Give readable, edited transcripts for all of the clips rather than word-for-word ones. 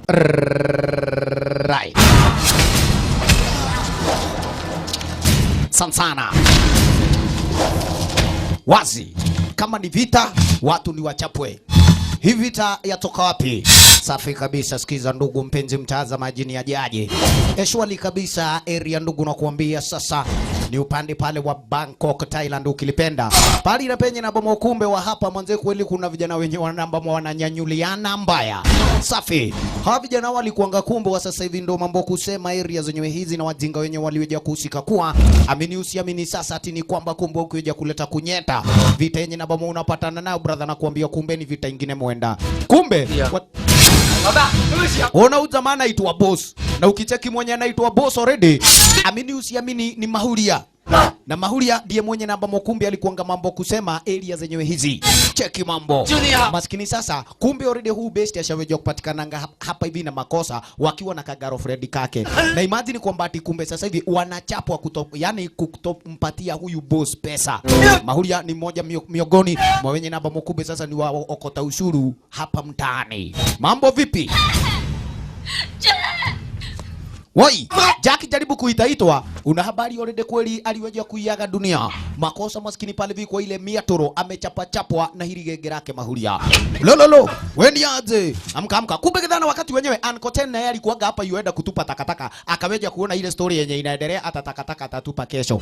Right. Sansana. Wazi. Kama ni vita, watu ni wachapwe. Hii vita yatoka wapi? Safi kabisa, sikiza ndugu mpenzi mtazamaji, ni ajaje. Eshwali kabisa area ndugu, na kuambia sasa ni upande pale wa Bangkok Thailand ukilipenda. Pali na penye na bomo kumbe wa hapa mwanzo kweli kuna vijana wenye wanamba wananyanyuliana mbaya. Safi. Hawa vijana walikuanga kumbe wa sasa hivi ndo mambo kusema area zenyewe hizi na wajinga wenye walioja kuhusika kuwa amini usiamini sasa ati ni kwamba kumbe ukija kuleta kunyeta. Vita yenye na bomo unapatana nao brother, na kuambia kumbe ni vita ingine mwenda. Kumbe ona uzamana aitwa boss. Na ukicheki mwenye anaitwa boss already, amini usiamini ni Mahuria. Na Mahuria ndiye mwenye namba mokumbi alikuanga mambo kusema area zenyewe hizi. Cheki mambo. Maskini sasa kumbe already huu best ashaweja kupatikana hapa hivi na makosa wakiwa na kagirlfriend kake. Na imagine kwamba ati kumbe sasa hivi wanachapwa yani kutompatia huyu boss pesa. Mahuria ni mmoja miongoni mwa wenye namba mokumbi sasa ni wa okota ushuru hapa mtaani. Mambo vipi? Woi, Jackie jaribu kuitaitwa. Una habari already kweli aliweja kuiaga dunia. Makosa maskini pale vi kwa ile miatoro amechapwa na hili genge lake Mahuria. Lololo, wewe aje? Amka. Kumbe kidhana wakati wenyewe Ankoten na yeye alikuwa hapa yuenda kutupa takataka. Akaweja kuona ile story yenye inaendelea, hata takataka atatupa kesho.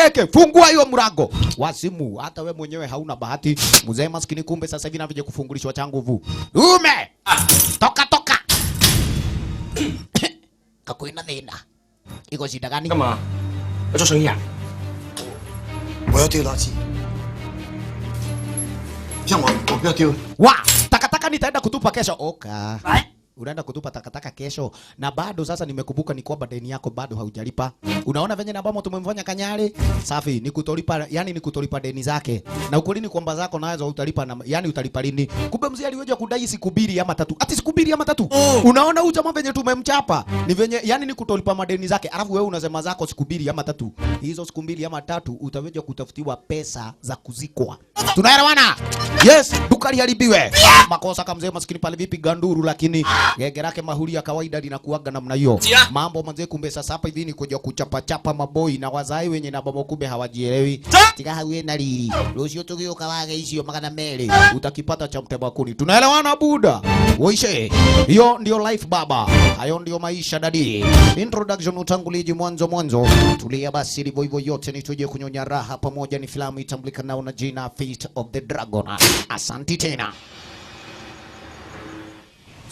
Weke, fungua hiyo mlango. Wasimu, hata we mwenyewe hauna bahati. Mzee maskini kumbe sasa hivi navije kufungulishwa changu vu. Ume! Toka. Kakuina thina. Iko shida gani? Kama做生意啊？我要丢垃圾。像我不要丢。 Wa, takataka nitaenda kutupa kesho. Oka. Unaenda kutupa takataka kesho na bado sasa nimekumbuka ni kwamba deni yako bado haujalipa. Unaona venye na ambamo tumemfanya Kanyari? Safi, ni kutolipa, yani ni kutolipa deni zake. Na ukweli ni kwamba zako nazo utalipa na yani utalipa lini? Kumbe mzee aliweja kudai siku 2 ama 3. Ati siku 2 ama 3. Unaona huyu jamaa venye tumemchapa. Ni venye yani ni kutolipa madeni zake. Alafu wewe unasema zako siku 2 ama 3. Hizo siku 2 ama 3 utaweja kutafutiwa pesa za kuzikwa. Tunaelewana? Yes, duka liharibiwe. Makosa kama mzee maskini pale vipi ganduru, lakini genge lake Mahuria kawaida linakuaga namna hiyo. Mambo manze kumbe sasa hapa hivi ni kuja kuchapa maboi na wazai wenye na babo kumbe hawajielewi. Tika hawe na lili. Rusio tugio kawage hizo magana mele. Utakipata cha mteba kuni. Tunaelewana buda? Woishe. Hiyo ndio life baba. Hayo ndio maisha dadi. Introduction utanguliji mwanzo. Tulia basi hivyo hivyo yote ni tuje kunyonya raha pamoja, ni filamu itambulikana na jina Fate of the Dragon. Asante tena.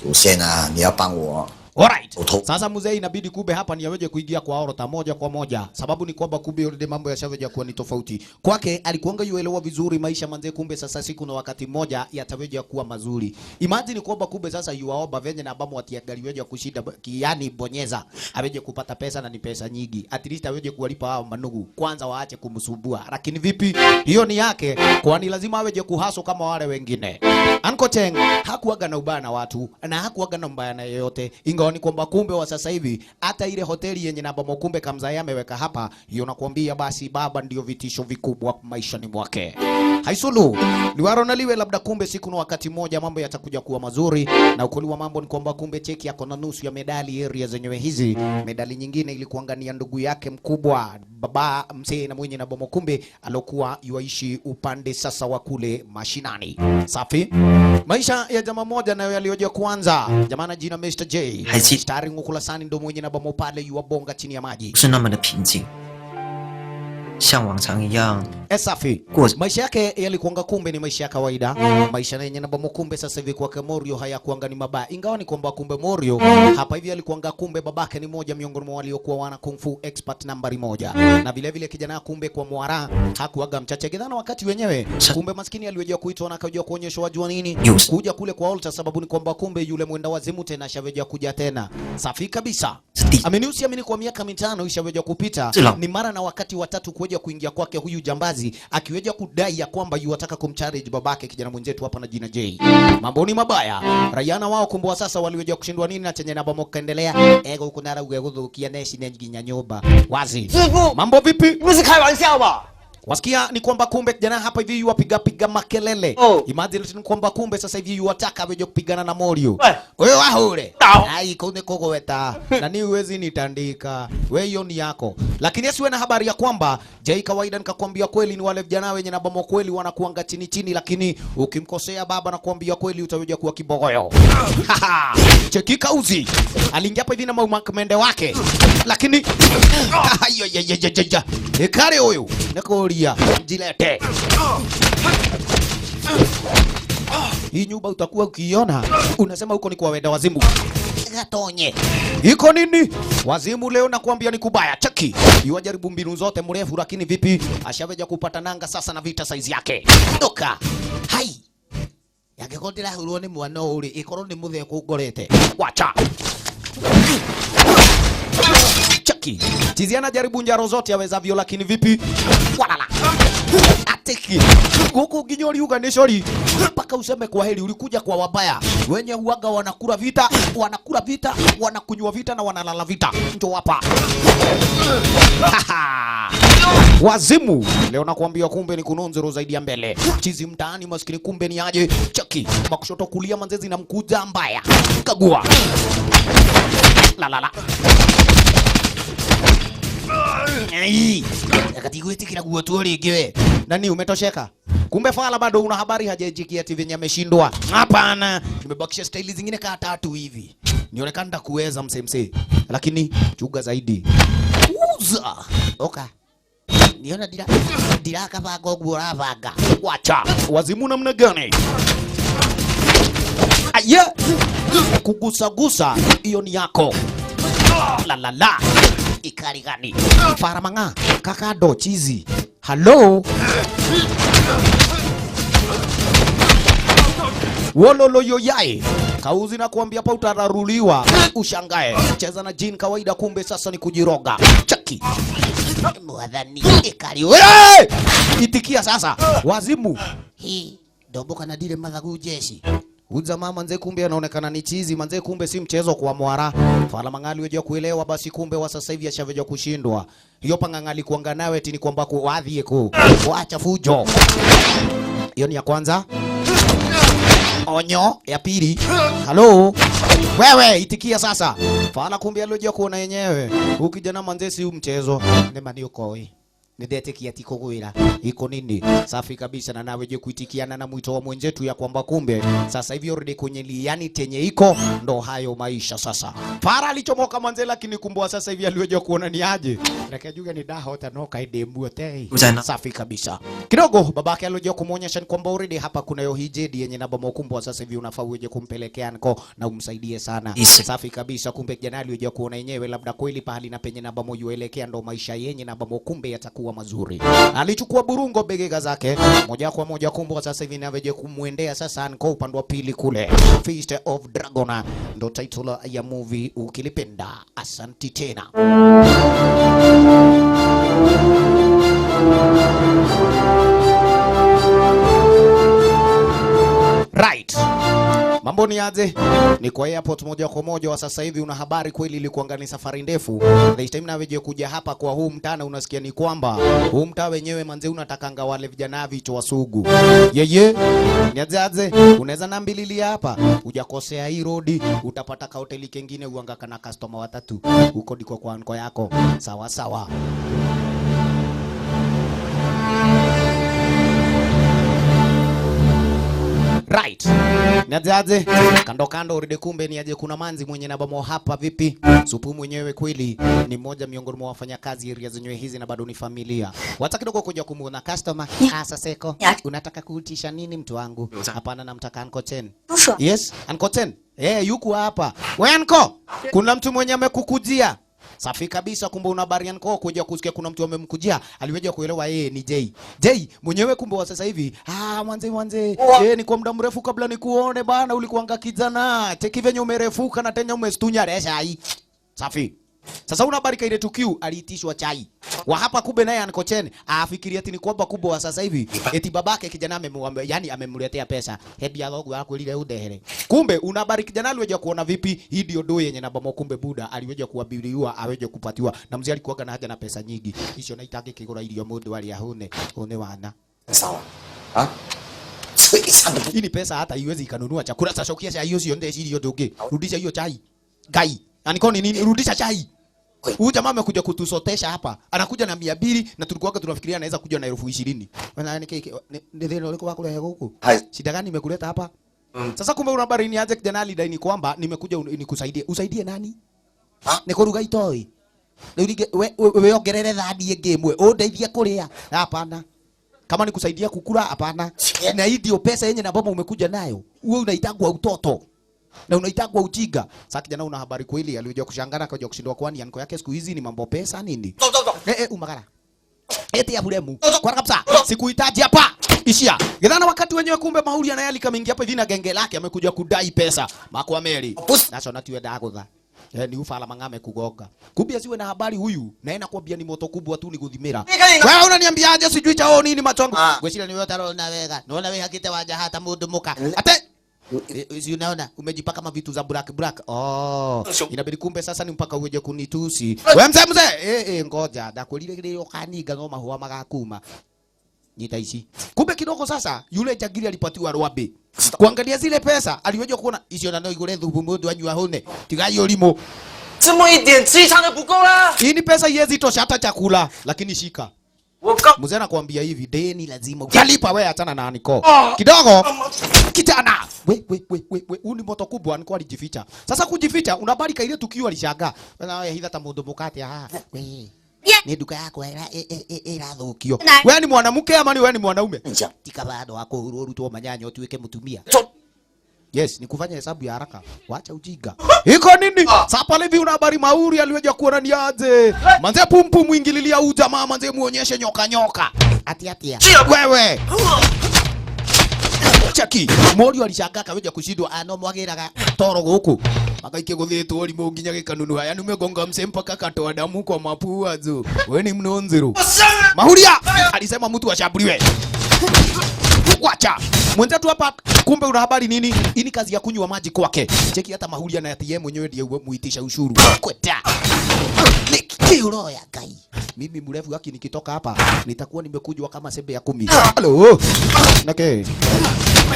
主线啊，你要帮我 Alright. Sasa mzee inabidi kube hapa ni aweje kuingia kwa orota moja kwa moja. Sababu ni kwamba kube yule mambo yashaweja kuwa ni tofauti. Kwake alikuanga yuelewa vizuri maisha manze, kumbe sasa siku na wakati mmoja yataweja kuwa mazuri. Imagine kwamba kube sasa yuaomba venye na ambamo atiangaliweja kushinda yani bonyeza. Aweje kupata pesa na ni pesa nyingi. At least aweje kuwalipa hao manugu. Kwanza waache kumsumbua. Lakini vipi? Hiyo ni yake, kwani lazima aweje kuhaso kama wale wengine. Uncle Cheng hakuaga na ubaya na watu na hakuaga na mbaya na yeyote. Ni kwamba kumbe wa sasa hivi hata ile hoteli yenye namba mokumbe Kamzaya ameweka hapa, hiyo nakwambia basi baba ndio vitisho vikubwa maishani mwake. Haisulu ni waronaliwe labda kumbe siku na wakati moja mambo yatakuja kuwa mazuri, na ukweli wa mambo ni kwamba kumbe cheki yako na nusu ya medali area zenyewe hizi. Medali nyingine ilikuangania ndugu yake mkubwa baba mzee na mwenye na bomo kumbe alokuwa yuaishi upande sasa wa kule mashinani. Safi. Maisha ya jamaa moja nayo yalioje kuanza. Jamaa na jina Mr. J. Starring Ukulasani ndo mwenye na bomo pale yuabonga chini ya maji. 是那么的平静，像往常一样。 Safi. Maisha yake yalikuanga kumbe ni maisha ya kawaida. Maisha yenye na bomo kumbe sasa hivi kwa Morio hayakuanga ni mabaya. Ingawa ni kwamba kumbe Morio hapa hivi alikuanga kumbe babake ni moja miongoni mwa waliokuwa wana kung fu expert nambari 1. Na vile vile kijana kumbe kwa Mwara hakuaga mchache kidhana wakati wenyewe. Kumbe maskini aliwejea kuitwa na akajua kuonyeshwa wajua nini. Kuja kule kwa altar sababu ni kwamba kumbe yule mwenda wazimu tena shaweja kuja tena. Safi kabisa. Amini usiamini kwa miaka 5 ishaweja kupita. Ni mara na wakati watatu kuja kuingia kwake huyu jambazi akiweja kudai ya kwamba yuataka kumchallenge babake kijana mwenzetu hapa na jina J. Mambo ni mabaya. Rayana wao kumbwa sasa waliweja kushindwa nini na chenye na bomo kaendelea. Ego huko nara ugeukia neshi nengi nyanyumba. Wazi. Mambo vipi? 不是开玩笑吧？ Wasikia ni kwamba kumbe kijana hapa hivi yuwapiga makelele. Oh. Imagine ni kwamba kumbe sasa hivi yuwataka wewe kupigana na Morio. We. Wewe wahule. Tao. Ai kone koko weta. Na ni uwezi nitandika. Wewe hiyo ni yako. Lakini asiwe na habari ya kwamba Jay kawaida nikakwambia kweli ni wale vijana wenye na bomo kweli wanakuanga chini chini, lakini ukimkosea baba na kuambia kweli utaweja kuwa kibogoyo. Chekika uzi. Aliingia hapa hivi na maumende wake. Lakini Ekare huyu nakulia jilete. Hii nyumba utakuwa ukiona unasema huko ni kwa wenda wazimu. Gatonye. Iko nini? Wazimu leo nakwambia ni kubaya. Cheki. Yuwajaribu mbinu zote mrefu, lakini vipi? Ashaweja kupata nanga sasa na vita size yake. Doka. Hai. Yakikotira huruo ni mwana uri ikoro ni muthe kugorete. Wacha. Cheki. Tiziana jaribu njaro zote awezavyo, lakini vipi? Walala. Ateki. Huku ginyori uganishori. Mpaka useme kwa heri ulikuja kwa wabaya. Wenye huaga wanakula vita, wanakunywa vita na wanalala vita. Ndio hapa. Wazimu. Leo nakwambia kumbe ni kunonzero zaidi ya mbele. Chizi mtaani maskini kumbe ni aje. Cheki. Makushoto kulia manzezi na mkuja mbaya. Kagua. La. Ai. Akatigweti kila guo ligiwe. Nani umetosheka? Kumbe Fala bado una habari hajajikia TV venye ameshindwa. Hapana. Nimebakisha staili zingine kama 3 hivi. Nionekana kuweza msemse. Lakini chuga zaidi. Uza. Oka. Niona dira kama gogo ravaga. Wacha. Wazimu namna gani? Aya. Kugusa hiyo ni yako. La. Ikari gani? Faramanga. Kakado chizi. Hello. Wololo yoyae. Kauzi na kuambia pa utararuliwa. Ushangae. Cheza na jin kawaida kumbe sasa ni kujiroga. Chaki. Mwadhani. Ikari. Weee! Itikia sasa. Wazimu. Hii. Domboka na dile magagu jeshi. Uza mama manze kumbe anaonekana ni chizi, manze kumbe si mchezo kwa mwara. Fala mangali weje kuelewa basi kumbe wa sasa hivi ashaveja kushindwa. Hiyo pangangali kuanga nawe eti ni kwamba kuadhie ku. Waacha fujo. Hiyo ni ya kwanza. Onyo ya pili. Hello. Wewe itikia sasa. Fala kumbe alojia kuona yenyewe. Ukijana manze si mchezo. Nema ni ukoi. Nidete kiatiko kuila. Iko nini? Safi kabisa na nawe je kuitikiana na mwito wa mwenzetu ya kwamba kumbe sasa hivi already kwenye liani tenye iko ndo hayo maisha sasa. Para alichomoka manze lakini kumbua sasa hivi aliweje kuona ni aje. Nakajuga ni daha utanoka idembu tei. Safi kabisa. Kidogo babake aliweje kumuonyesha ni kwamba already hapa kuna yo hijedi yenye namba mokumbwa sasa hivi unafaa uweje kumpelekea nko na umsaidie sana. Safi kabisa kumbe kijana aliweje kuona yenyewe labda kweli pahali na penye namba moyo elekea ndo maisha yenye namba mokumbe yatakuwa mazuri. Alichukua burungo begega zake moja kwa moja kumbe sasa hivi naweje kumuendea sasa nko upande wa pili kule. Feast of Dragon ndo title ya movie ukilipenda. Asanti tena. Right. Mambo ni aje? Ni kwa airport moja kwa moja wa sasa hivi una habari kweli ilikuwa ni safari ndefu. The time naweje kuja hapa kwa huu mtaa unasikia ni kwamba huu mtaa wenyewe manze unatakanga wale vijana vicho wasugu. Yeye. Ni aje? Unaweza nambililia hapa. Hujakosea hii road utapata ka hoteli kingine uangaka na customer watatu. Huko ndiko kwa anko yako. Sawa sawa. Right. Niaje kando uride kumbe ni aje kuna manzi mwenye na bamo hapa vipi? Supu mwenyewe kweli ni mmoja miongoni mwa wafanyakazi area zenyewe hizi na bado ni familia. Wataka kidogo kuja kumuona customer. Asa seko. Unataka kuutisha nini mtu wangu? Hapana namtaka Anko Chen. Yes, Anko Chen. Yuko hapa. Wewe Anko, kuna mtu mwenye amekukujia. Safi kabisa kumbe una habari yako kuja kusikia kuna mtu amemkujia aliweja kuelewa yeye ni Jay. Jay mwenyewe kumbe wa sasa hivi mwanze ni kwa muda mrefu kabla nikuone bana ulikuanga kijana cheki venye umerefuka na tena umestunya resha hii. Safi. Sasa una habari kaile tukio aliitishwa chai. wa hapa kumbe naye Ankochen afikiria ati ni kwamba kubwa wa sasa hivi eti babake kijana amemwambia, yani amemletea pesa. Hebi agogo yako ile udehere. Kumbe unabari kijana aliweja kuona vipi hii ndio do yenye na bomo, kumbe buda aliweja kuabiliwa aweje kupatiwa na mzee alikuwa na haja na pesa nyingi. Hicho naitaki kigura ilio mundu ali ahune one wana. Sawa. Ha? Hii ni pesa hata iwezi ikanunua chakula. Sasa ukiacha hiyo sio ndezi hiyo doge. Rudisha hiyo chai. Gai. Anikoni nini? Rudisha chai. Huyu jamaa amekuja kutusotesha hapa. Anakuja na 200 na tulikuwa tunafikiria anaweza kuja na 20,000. Wana ndio ulikuwa kule huko. Shida gani imekuleta hapa? Sasa kumbe una habari ni aje kijana alidai ni kwamba nimekuja nikusaidie. Usaidie nani? Nikuruga itoi. Wewe ongerere thadi game. Undeithia kuria. Hapana. Kama ni kusaidia kukula hapana. Na hii ndio pesa yenye na baba umekuja nayo. Wewe unaitagwa utoto. Na unaitagwa ujinga. Sasa kijana una habari kweli alikuja kushangana akaja kushindwa kwani yanko yake siku hizi ni mambo pesa nini? Umakara. Eti ya bulemu. Kwa kabisa. Sikuhitaji hapa. Ishia. Gidana wakati wenyewe kumbe Mahuri anayali kamingi hapa hivi na genge lake amekuja kudai pesa. Makwa Meri. Nacho natiwe dagotha. Ni ufala mangame kugoga. Kumbe asiwe na habari huyu. Na yeye nakwambia ni moto kubwa tu ni kuthimira. Wewe unaniambiaje sijui chao nini machongo? Gweshira ni wewe taro na wega. Naona wewe hakite waja hata mundu muka. Ate si unaona umejipaka kama vitu za black. Inabidi kumbe sasa ni mpaka uje kunitusi. Wewe mzee. Ngoja. Ndakulile ile okaniga ngoma huwa magakuma. Nitaishi. Kumbe kidogo sasa yule jagiri alipatiwa rwabe. Kuangalia zile pesa aliweje kuona hizo na igure dhubu mundu anywa hone. Tigayo limo. Sema idensi sana bukola. Hii ni pesa yezi tosha hata chakula lakini shika. Mzee anakuambia hivi deni lazima utalipa wewe achana na Aniko. Kidogo kijana. We uni moto kubwa Aniko alijificha. Sasa kujificha unabarika ile tukio alishangaa. Wewe hitha ta mundu mukate we. Ni duka yako irathukio. Wewe ni mwanamke ama ni wewe ni mwanaume? Tika bado wako huru tu manyanyo tuweke mtumia. Yes, ni kufanya hesabu ya haraka. Wacha ujinga. Iko nini? Sasa pale hivi una habari Mahuri aliweja kuona ni aje. Manze pumpu muingililia huyu jamaa manze muonyeshe nyoka. Ati. Wewe. Chaki. Mori alishangaa kaweja kushindwa anomwagiraga toro guku. Akaike guthitwo limo nginya gikanunu haya nimegonga msempa kaka toa damu kwa mapua zo. Wewe ni mnonzero. Mahuria alisema mtu ashambuliwe. Wacha. Mwenzetu hapa kumbe una habari nini? Hii ni kazi ya kunywa maji kwake. Cheki hata Mahuria na yeye mwenyewe ndiye muitisha ushuru. Kweta. Nikiuro ya gai. Mimi mrefu haki nikitoka hapa nitakuwa nimekujwa kama sembe ya 10. Hello. Nake.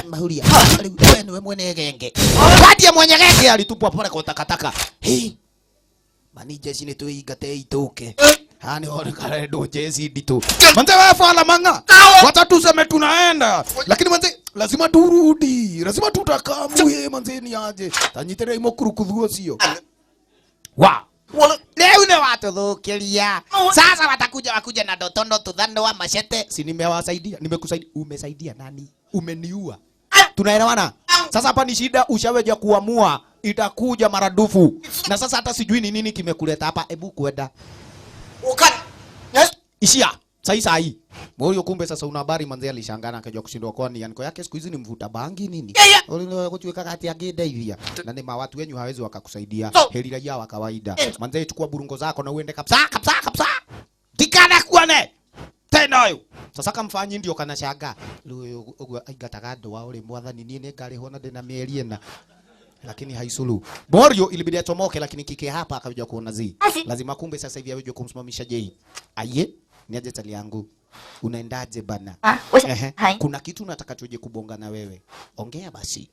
Mahuria. Wewe mwenye genge. Hadi mwenye genge alitupwa pale kwa takataka. Hey. Manije sine tu igate itoke. Hani hone kale do jezi dito. Manze wewe fala manga. Watatu sema tunaenda. Lakini manze lazima turudi. Lazima tutakamuye manze ni aje. Tanyitere imokurukudhuo sio. Wa. Leo ni watu dhukilia. Sasa watakuja na dotondo tudhando wa mashete. Si nimewasaidia. Nimekusaidia. Umesaidia nani? Umeniua. Tunaelewana? Sasa hapa ni shida ushaweja kuamua itakuja maradufu. Na sasa hata sijui ni nini kimekuleta hapa. Hebu kwenda. Ishia. Sai. Moyo kumbe sasa una habari manze alishangana akaja kushindwa kwani Aniko yake siku hizi ni mvuta bangi nini? Ulio kutuweka kati ya gida hivi. Na ni watu wenyu hawezi wakakusaidia. Heri raia wa kawaida. Manze chukua burungo zako na uende kabisa. Tikana kuone. Tena huyo. Sasa kamfanyi ndio kanashaga. Lugwa aigatagado wa ule mwathani nini ngari hona ndina mieri ena. Lakini haisulu. Morio ilibidi atomoke lakini kike hapa akaja kuona zi. Lazima kumbe sasa hivi aweje kumsimamisha Jei. Aye, niaje tali yangu. Unaendaje bana? Kuna kitu nataka tuje kubonga na wewe. Ongea basi.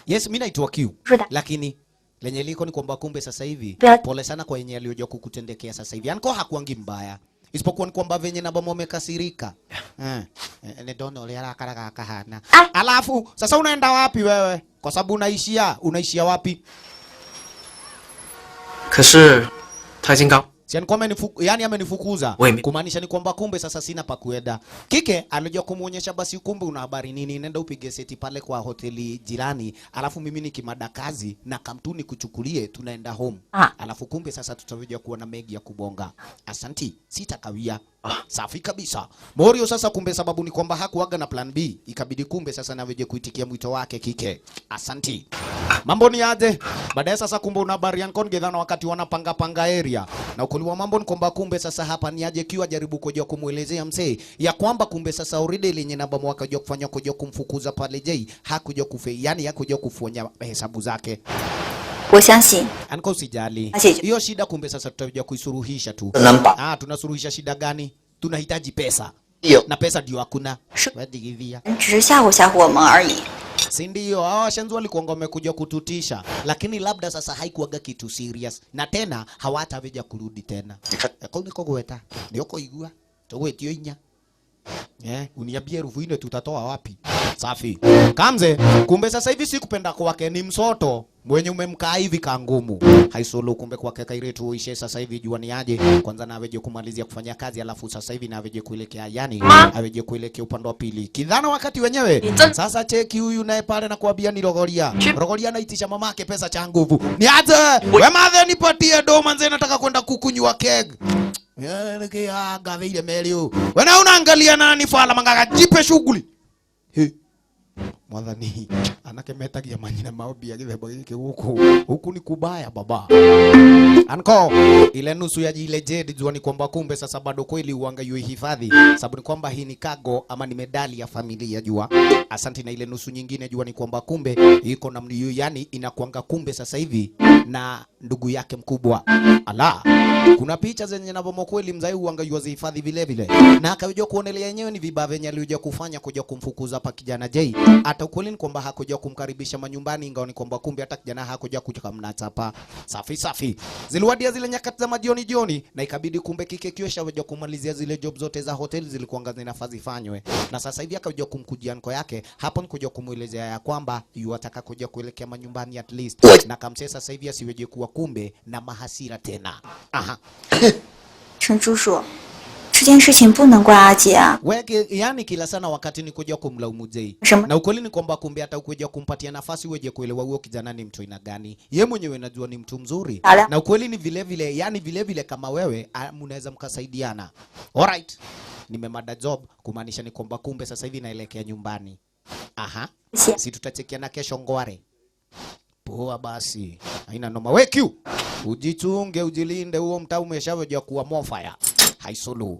Yes, mimi naitwa Q. Lakini lenye liko ni kwamba kumbe sasa hivi pole sana kwa yenye aliyoja kukutendekea sasa hivi. Anko hakuangi mbaya. Isipokuwa ni kwamba venye na bomo umekasirika. Ne dono ile haraka kahana. Alafu sasa unaenda wapi wewe? Kwa sababu unaishia wapi? Kasi Taijingao. Si yani amenifukuza. Kumaanisha ni kwamba kumbe sasa sina pa kuenda. Kike alikuja kumuonyesha basi kumbe una habari nini? Nenda upige seti pale kwa hoteli jirani. Alafu mimi nikimada kazi na kamtuni kuchukulie tunaenda home. Alafu kumbe sasa tutakuja kuona Megi ya kubonga. Asanti, sitakawia. Safi kabisa. Morio sasa kumbe sababu ni kwamba hakuaga na plan B. Ikabidi kumbe sasa naweje kuitikia mwito wake kike. Asanti. Mambo ni aje? Baadaye sasa kumbe una habari yankon gedhana wakati wanapanga panga area. Na ukuliwa mambo ni kwamba kumbe sasa hapa ni aje kiwa jaribu kuja kumuelezea msee ya kwamba kumbe sasa already lenye namba mwaka kuja kufanya kuja kumfukuza pale Jay hakuja kufe, yani hakuja kufanya hesabu zake. 我相信 Anko usijali. Asije. Hiyo shida kumbe sasa tutakuja kuisuruhisha tu. Namba. Tunasuruhisha shida gani? Tunahitaji pesa. Iyo. Na pesa ndio hakuna. 是 Wadigidhia. 只是吓唬吓唬我们而已。 Si ndio? Hawa shanzu walikuwa wamekuja kututisha, lakini labda sasa haikuaga kitu serious. Na tena hawataweja kurudi tena. Eko niko gweta. Ndio kuigua. Tugwetio inya. Uniambie rufuine tutatoa wapi? Safi. Kamze, kumbe sasa hivi si kupenda kwake ni msoto. Mwenye umemkaa hivi kangumu. Haisolo kumbe kwake kairetu uishe sasa hivi jua ni aje. Kwanza na aweje kumalizia kufanya kazi alafu sasa hivi na aweje kuelekea yani aweje kuelekea upande wa pili. Kidhana wakati wenyewe. Sasa cheki huyu naye pale na kuambia ni Rogoria. Rogoria anaitisha mamake pesa cha nguvu. Ni aje? Wewe madhe nipatie do manze nataka kwenda kukunywa keg. Gaveile melio. Wana unaangalia nani fala mangaga jipe shughuli. Mwadhani anakemetagia manyina maobi ya githebo giki huku ni kubaya baba. Anko ile nusu ya ile jedi jua ni kwamba kumbe sasa bado kweli uanga yui hifadhi sababu ni kwamba hii ni kago ama ni medali ya familia jua. Asante. Na ile nusu nyingine jua ni kwamba kumbe iko na mliyo yani inakuanga kumbe sasa hivi na ndugu yake mkubwa. Ala, kuna picha zenye na bomo kweli mzai uanga yuazi hifadhi vile vile. Na akaja kuonelea yenyewe ni vibaya venye alikuja kufanya kuja kumfukuza hapa kijana Jay. Hata ukweli ni kwamba hakuja kumkaribisha manyumbani ingawa ni kwamba kumbe hata kijana hakuja kukamnata hapa. Safi safi. Ziliwadia zile nyakati za jioni na ikabidi kumbe kike kiosha waje kumalizia zile job zote za hotel zilikuwa zinafaa fanywe. Na sasa hivi akaja kumkujia nko yake. Hapo ni kuja kumuelezea ya kwamba yuataka kuja kuelekea manyumbani at least. Na kamse sasa hivi asiweje kuwa kumbe na mahasira tena. Aha. 陈叔叔，这件事情不能怪阿姐啊。 Weke yani kila sana wakati ni kuja kumlaumu Jay. Shama. Na ukweli ni kwamba kumbe hata ukuja kumpatia nafasi weje kuelewa huyo kijana ni mtu aina gani. Yeye mwenyewe anajua ni mtu mzuri. Ala. Na ukweli ni vile vile yani vile vile kama wewe mnaweza mkasaidiana. Alright. Nimemada job kumaanisha ni kwamba kumbe sasa hivi naelekea nyumbani. Aha. Si tutachekiana kesho ngware. Poa basi. Haina noma. Wekiu. Ujichunge, ujilinde, huo mtaa umeshaweja kuwa mofaya. Haisulu.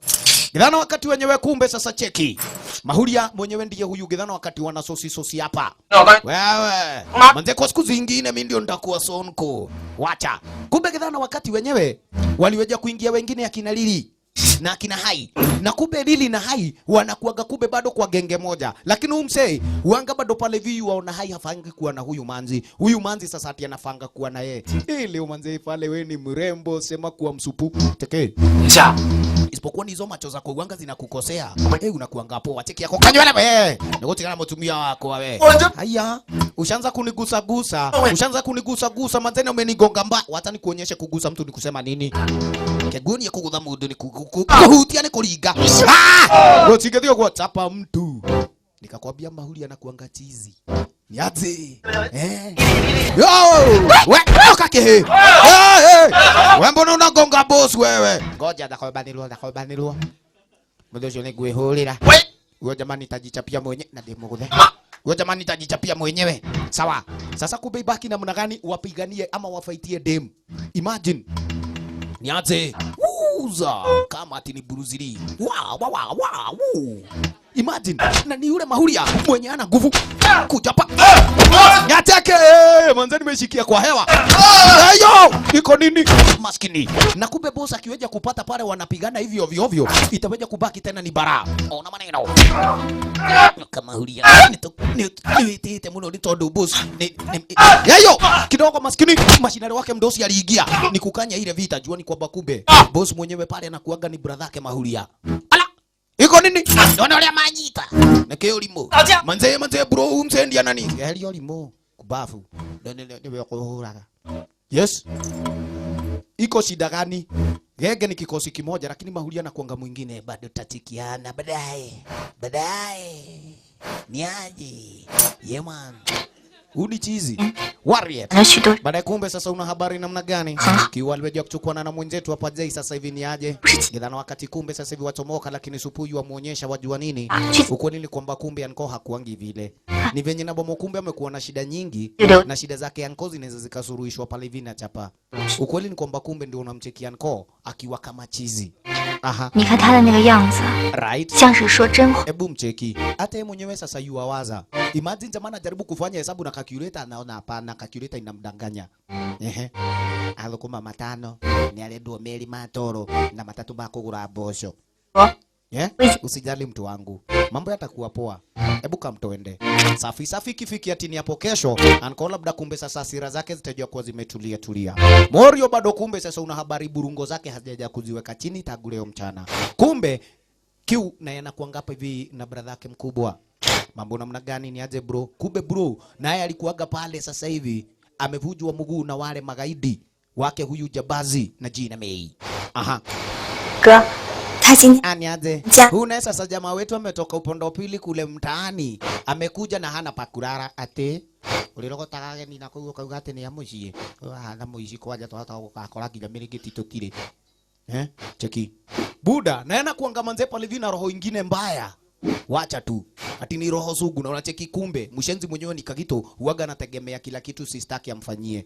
Gidhana wakati wenyewe kumbe sasa cheki. Mahuria mwenyewe ndiye huyu gidhana wakati wana sosi hapa. Wewe. Manze kwa siku zingine mimi ndio nitakuwa sonko. Wacha. Kumbe gidhana wakati wenyewe waliweja kuingia wengine akina Lili na akina Hai. Na kumbe Lili na Hai wanakuaga kumbe bado kwa genge moja. Lakini umsei wanga bado pale viyu waona Hai hafangi kuwa na huyu manzi. Huyu manzi sasa ati anafanga kuwa na yeye. Leo manze pale wewe ni mrembo sema kuwa msupu. Teke. Cha. Isipokuwa ni hizo macho za kuanga zinakukosea. Unakuanga poa. Cheki yako kanywele wewe. Nigoti kana mtumia wako wewe. Haya. Ushaanza kunigusa gusa manzeni umenigonga mba. Wacha nikuonyeshe kugusa mtu ni kusema nini? Keguni ya kugudha mudu ni kuhutia ni kuliga. Rotigedio kwa chapa mtu. Nikakwambia mahuli anakuanga chizi. Niaje. Yo! We, kake. Wewe mbona unagonga boss wewe? Ngoja ndakobanirua. Mdojo jone gwehulira. Wewe jamani nitajichapia mwenyewe na demo guthe. Wewe jamani nitajichapia mwenyewe. Sawa. Sasa kubebaki namna gani wapiganie ama wafaitie dem? Imagine. Niaje. Uza kama ati ni buruziri. Wow. Imagine na ni yule mahuria mwenye ana nguvu kuchapa. Nyateke manzani nimeshikia kwa hewa. Ayo iko nini maskini. Na kumbe boss akiweja kupata pale wanapigana hivi ovyo itaweja kubaki tena ni bara. Ona maneno. Kama huria niwetete muno ni todo boss. Ayo kidogo maskini mashinari wake mdosi aliingia ni kukanya ile vita juani kwamba kumbe boss mwenyewe pale anakuaga ni brother yake mahuria. Iko nini? Ndio ile manyita. Na keo limo. Manze bro umsendi nani? Elio limo kubafu. Ndio kuhuraga. Yes. Iko shida gani? Gege ni kikosi kimoja lakini mahuria na kuanga mwingine bado tatikiana baadaye. Ni aje? Yeah man. Uni chizi. Warrior. 了许多 Baadaye kumbe sasa una habari namna gani? Kiwa aliweja kuchukua na mwenzetu hapa Jay sasa hivi ni aje? Gidhana wakati kumbe sasa hivi watomoka lakini Supuyu wamuonyesha wajua nini? Ukweli ni kwamba kumbe Anko hakuangi vile. Ni venye na bomo kumbe amekuwa na shida nyingi na shida zake Anko zinaweza zikasuruhishwa pale hivi na chapa. Ukweli ni kwamba kumbe ndio unamcheki Anko akiwa kama chizi. Aha. 你看他的那个样子， Right. 像是说真话。 Hebu mcheki. Hata yeye mwenyewe sasa yuawaza. Imagine jamani anajaribu kufanya hesabu na calculator anaona hapana, calculator inamdanganya. Ehe. Alukuma matano, ni alendu meli matoro na matatu makugura bosho. Yeah? Usijali mtu wangu. Mambo yatakuwa poa. Hebu kamtoende. Safi safi kifiki atini hapo kesho. Anko labda kumbe sasa hasira zake zitajua kuwa zimetulia tulia. Morio bado kumbe sasa una habari burungo zake hajaja kuziweka chini tangu leo mchana. Kumbe Kiu na yanakuwa ngapa hivi na brother yake mkubwa. Mambo namna gani ni aje bro? Kumbe bro naye alikuwaga pale sasa hivi amevujwa mguu na wale magaidi wake huyu Jabazi na Gina May. Aha. 哥，他今天 Ani aje. Ja. Huna sasa jamaa wetu ametoka upande wa pili kule mtaani. Amekuja na hana pakurara ate. Ulirogotagage ni na kuuga kauga ate ni amucie. Hana muici kwaja twata gukakora kinya mirigiti tutire. Cheki. Buda na yana kuanga manze pale vina roho ingine mbaya. Wacha tu. Ati ni roho sugu na unacheki kumbe mshenzi mwenyewe ni Kagito huaga anategemea kila kitu sistaki amfanyie.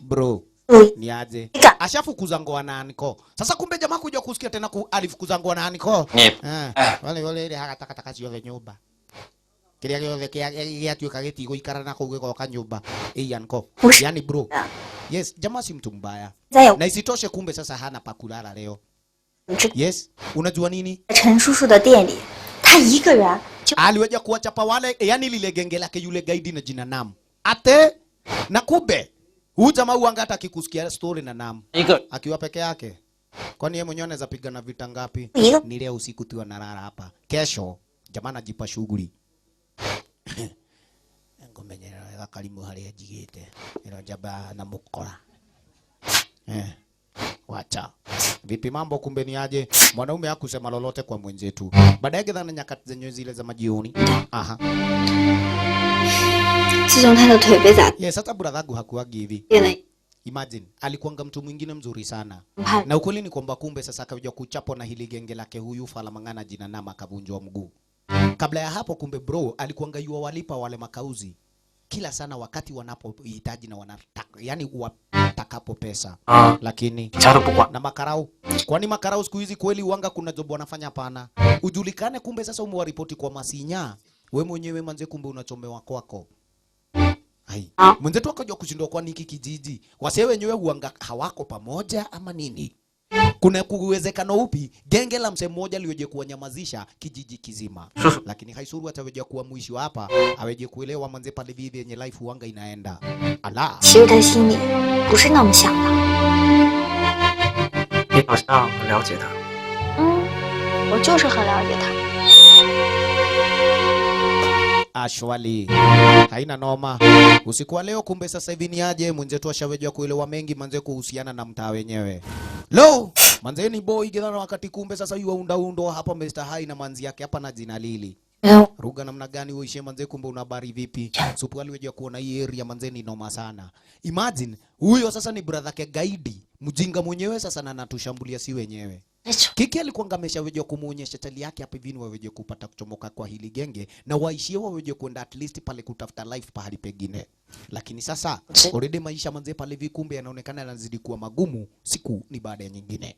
Bro. Ni aje. Ashafukuza ngoa na Anko. Sasa kumbe jamaa kuja kusikia tena alifukuza ngoa na Anko. Wale ile hakataka sio nyumba. Kiria gyo kia tuika getigo ikara na kugwe kwa nyumba. Anko. Yani bro. Yes, jamaa si mtu mbaya. Na isitoshe kumbe sasa hana pa kulala leo. Yes, unajua nini? 陈叔叔的店里，他一个人就 Aliweja kuwachapa wale, yani lile genge lake yule gaidi na jina Nam. Ate na kumbe huyu jamaa huanga hata akikusikia story na Nam. Akiwa peke yake. Kwani yeye mwenyewe anaweza pigana vita ngapi? Ni leo usiku tu analala hapa. Kesho jamaa anajipa shughuli. Ngomenyera kalimu hali ajigete. Ilo jaba na mukora. Wacha. Vipi mambo kumbe ni aje? Mwanaume hakusema lolote kwa mwenzetu. Baadaye gedhana nyakati zenyewe zile za majioni. Aha. 自从他的腿被砸 Yes, hata brother hakuagi hivi. 裂了， Imagine, alikuanga mtu mwingine mzuri sana. 怕 Na ukweli ni kwamba kumbe sasa akaja kuchapwa na hili genge lake huyu Fala Mangana jina Nama akavunjwa mguu. Kabla ya hapo kumbe bro alikuanga yua walipa wale makauzi kila sana wakati wanapohitaji na wanataka, yani watakapo pesa. Lakini na makarau, kwani makarau siku hizi kweli uanga kuna job wanafanya pana. Ujulikane kumbe sasa umewaripoti kwa Masinya. We mwenyewe manze kumbe unachomewa kwako. Hai. Mwenzetu akajua kushindwa kwa niki kijiji. Wase wenyewe huanga hawako pamoja ama nini? Kuna kuwezekano upi genge la mse mmoja liweje kuwanyamazisha kijiji kizima. Lakini haisuru ataweje kuwa mwisho hapa, aweje kuelewa manze pale vivi yenye life huanga inaenda. Ala. 其实他心里不是那么想的。 你好像很了解他。 我就是很了解他。 Ashwali. Haina noma. Usiku wa leo kumbe sasa hivi ni aje mwenzetu ashawejwa kuelewa mengi manze kuhusiana na mtaa wenyewe. Lo, manze ni boy gidana wakati kumbe sasa yu unda hapa Mr. Hai na manzi yake hapa na jina Lili. Ruga namna gani uishe manze kumbe una habari vipi? Supu aliweja kuona hii area manze ni noma sana. Imagine huyo sasa ni brother ke gaidi. Mjinga mwenyewe sasa na natushambulia si wenyewe. Kiki alikuwa ameshaweje kumuonyesha tali yake hapa hivi waweje kupata kuchomoka kwa hili genge na waishie waweje kwenda at least pale kutafuta life pahali pengine. Lakini sasa already maisha manze pale hivi kumbe yanaonekana yanazidi kuwa magumu siku ni baada ya nyingine.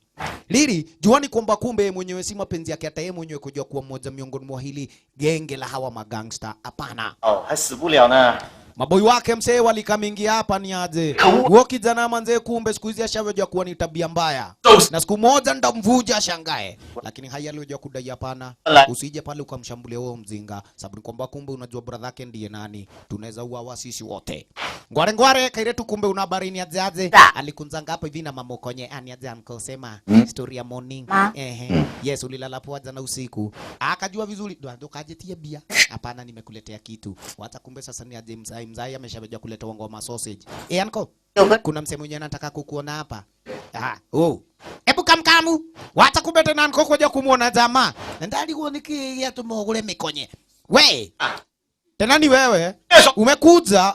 Lili juani kwamba kumbe mwenyewe si mapenzi yake hata yeye mwenyewe kujua kuwa mmoja miongoni mwa hili genge la hawa magangster. Hapana. Oh, 还死不了呢。 Maboi wake msee walikamingia hapa ni aje. Huo kijana manze kumbe siku hizi ashaweja kuwa ni tabia mbaya. Na siku moja ndamvuja shangae. Lakini haya aliweja kudai hapana. Usije pale ukamshambulia huo mzinga. Sababu kwamba kumbe unajua brother yake ndiye nani. Tunaweza uawa sisi wote. Ngware kairetu kumbe una habari ni aje. Alikunzanga hapa hivi na mamokonye ani aje ankosema story ya morning. Yes ulilala poa jana usiku. Akajua vizuri ndo kajetia bia. Hapana nimekuletea kitu. Wacha kumbe sasa ni aje mzai ameshabeja kuleta ngoma sausage. Anko, kuna msemo mwenye anataka kukuona hapa. Ebu kamkamu. Wacha kumbe tena Anko kuja kumuona jamaa. Ndali kuoniki ya tumogule mikonye. We. Tena ni wewe. Umekuja.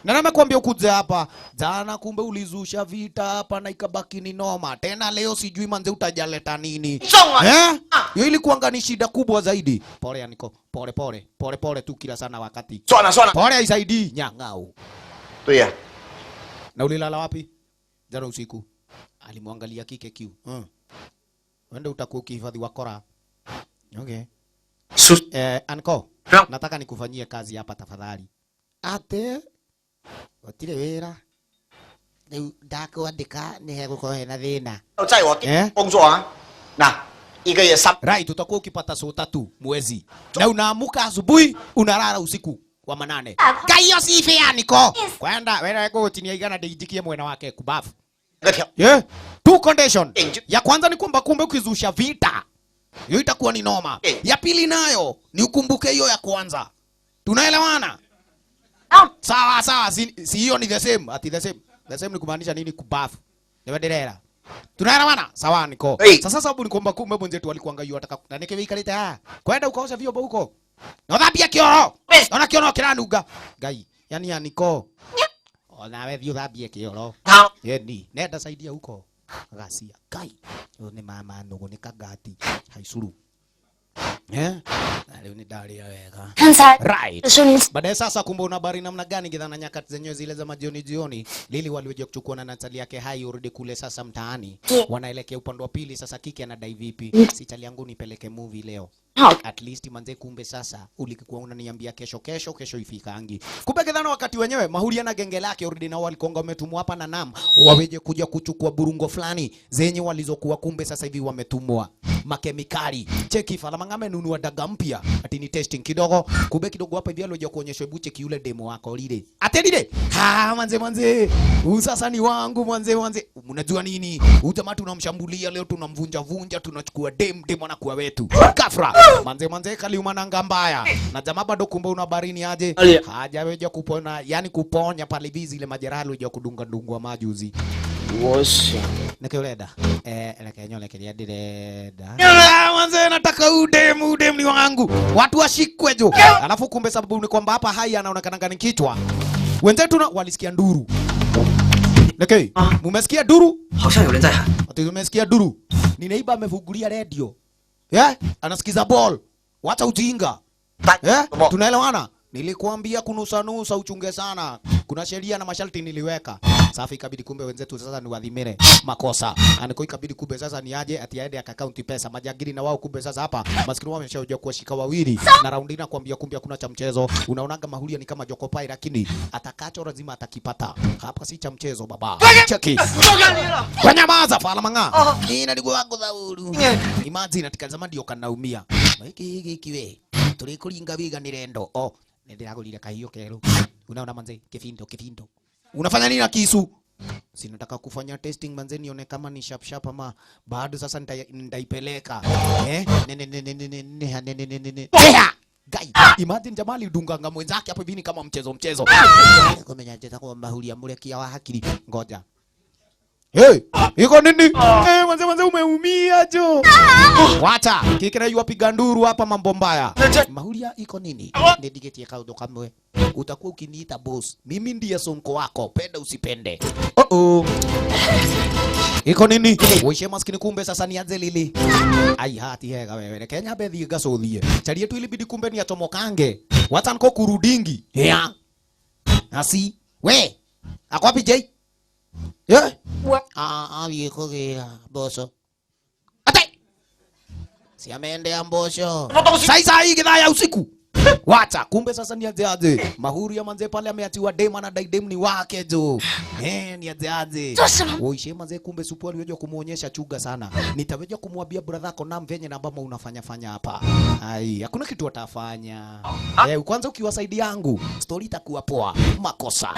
Na nimekuambia ukuje hapa. Jana kumbe ulizusha vita hapa na ikabaki ni noma. Tena leo sijui manze utajaleta nini. Hiyo ilikuwa ni shida kubwa zaidi. Pole ya niko. Pole tu kila sana wakati. Sona. Pole isaidi nyang'au. 对呀。 Na ulilala wapi? Jana usiku. Alimwangalia kike kiu. Wende utakuwa ukihifadhi wakora. Okay. Anko. Nataka nikufanyie kazi hapa tafadhali. Ate. Otile wera. Ndako andika ni hego kwa hena thina. 在我工作啊，那一个月3。 Right, utakuwa ukipata so 3 mwezi. Na unaamuka asubuhi, unalala usiku wa manane. Kayo si fair niko. Kwenda wewe go tinia igana ndijikie mwena wake kubafu. Yeah. 2 condition. Ya kwanza ni kwamba kumbe ukizusha vita, hiyo itakuwa ni noma. Ya pili nayo ni ukumbuke hiyo ya kwanza. Tunaelewana? Sawa, si hiyo ni the same, ati the same. The same ni kumaanisha nini kubafu? Niwadelera. Tunaelewana? Sawa niko. Sasa sababu ni kwamba kumbe mwenzetu alikuanga yu ataka na nikiwikalite kwenda ukaosha vyombo huko. Na thambia kioro. Ona kioro kiranuga. Ngai, yani ya niko. Ona wewe thio thambie kioro. Yeni, nenda saidia huko. Gasia. Ngai. Ni mama nugu ni kagati. Haisuru. Leo ni dalia wega. Right. Baadaye sasa kumbe una habari namna gani gidhana nyakati zenyewe zile za jioni Lili walioje kuchukua na Natalia yake hai urudi kule sasa mtaani. Wanaelekea upande wa pili sasa kike anadai vipi? Si chali yangu nipeleke movie leo. At least manze kumbe sasa ulikuwa unaniambia kesho ifikangi. Kumbe gidhana wakati wenyewe Mahuria na genge lake urudi na walikonga wametumwa hapa na Nam waweje kuja kuchukua burungo fulani zenye walizokuwa kumbe sasa hivi wametumwa makemikali. Cheki fala mangame nunua daga mpya ati ni testing kidogo. Kumbe kidogo hapa hivi aloje kuonyesha hebu cheki yule demo wako lile. Atendile. Manze. Sasa ni wangu manze. Unajua nini? Ujamaa tunamshambulia leo tunamvunja tunachukua demo na kuwa wetu. Kafra. Manze kaliuma na ngambaya. Na jamaa bado kumbe una barini aje. Hajaweja kupona, yani kuponya pale bizi ile majeraha aloje kudunga majuzi. Wosi. Nikioleda. Lekenyo direda. Manze nataka udemu ni wangu. Watu washikwe jo. Alafu kumbe sababu ni kwamba hapa hai anaonekana ngani kichwa. Wenzetu walisikia nduru. Okay. Mumesikia duru? 好像有人在喊。 Ati umesikia duru? Ni neighbor amefungulia radio. Anasikiza ball. Wacha ujinga. Tunaelewana? Nilikuambia kunusa uchunge sana. Kuna sheria na masharti niliweka. Safi ikabidi kumbe wenzetu sasa ni wadhimire makosa. Aniko ikabidi kumbe sasa ni aje ati aende akaunti pesa. Majagiri na wao kumbe sasa hapa maskini wameshaoja kuwashika wawili. Na raundi na kuambia kumbe hakuna cha mchezo. Unaonaga Mahuria ni kama Jokopai lakini atakacho lazima atakipata. Hapa si cha mchezo baba. Cheki. Kwenye maza fala manga. Nina ndugu wangu dhauru. Imagine atikazama ndio kanaumia. Hiki kiwe. Tulikulinga biga ni rendo. Ndiragulira kahiyo kero. Unaona manze kifindo. Unafanya nini na kisu? Sinataka kufanya testing manze nione kama ni sharp ama bado sasa nitaipeleka. Gai, imagine jamali dunganga mwenzake hapo hivi kama mchezo. Kumenyacheza kwa Mahuria murekia wa hakili. Ngoja. Iko nini? Manze umeumia jo. Wacha, kikira yu wapiga nduru hapa mambo mbaya. Mahuria iko nini? Ndigeti kaudo kamwe. Utakuwa ukiniita boss. Mimi ndiye sonko wako, penda usipende. Iko nini? Wewe maskini kumbe sasa nianze lili. Ai hati hega wewe. Kenya bethi gasothie. Chali yetu ilibidi kumbe ni atomokange. Wacha niko kurudingi. Asi. We. Akwapi Jay? Yuko kia boso. Ate! Si ameendea mbosho. Sasa hii gidhaa ya usiku. Wacha, kumbe sasa ni aje. Mahuria manze pale ameatiwa dema na daidem ni wake jo. Ni aje. Oishe manze kumbe supu aliweja kumuonyesha chuga sana. Nitaweja kumwambia brother yako na mvenye na ambamo unafanya hapa. Ai, hakuna kitu atafanya. Kwanza ukiwasaidia yangu, story itakuwa poa. Makosa.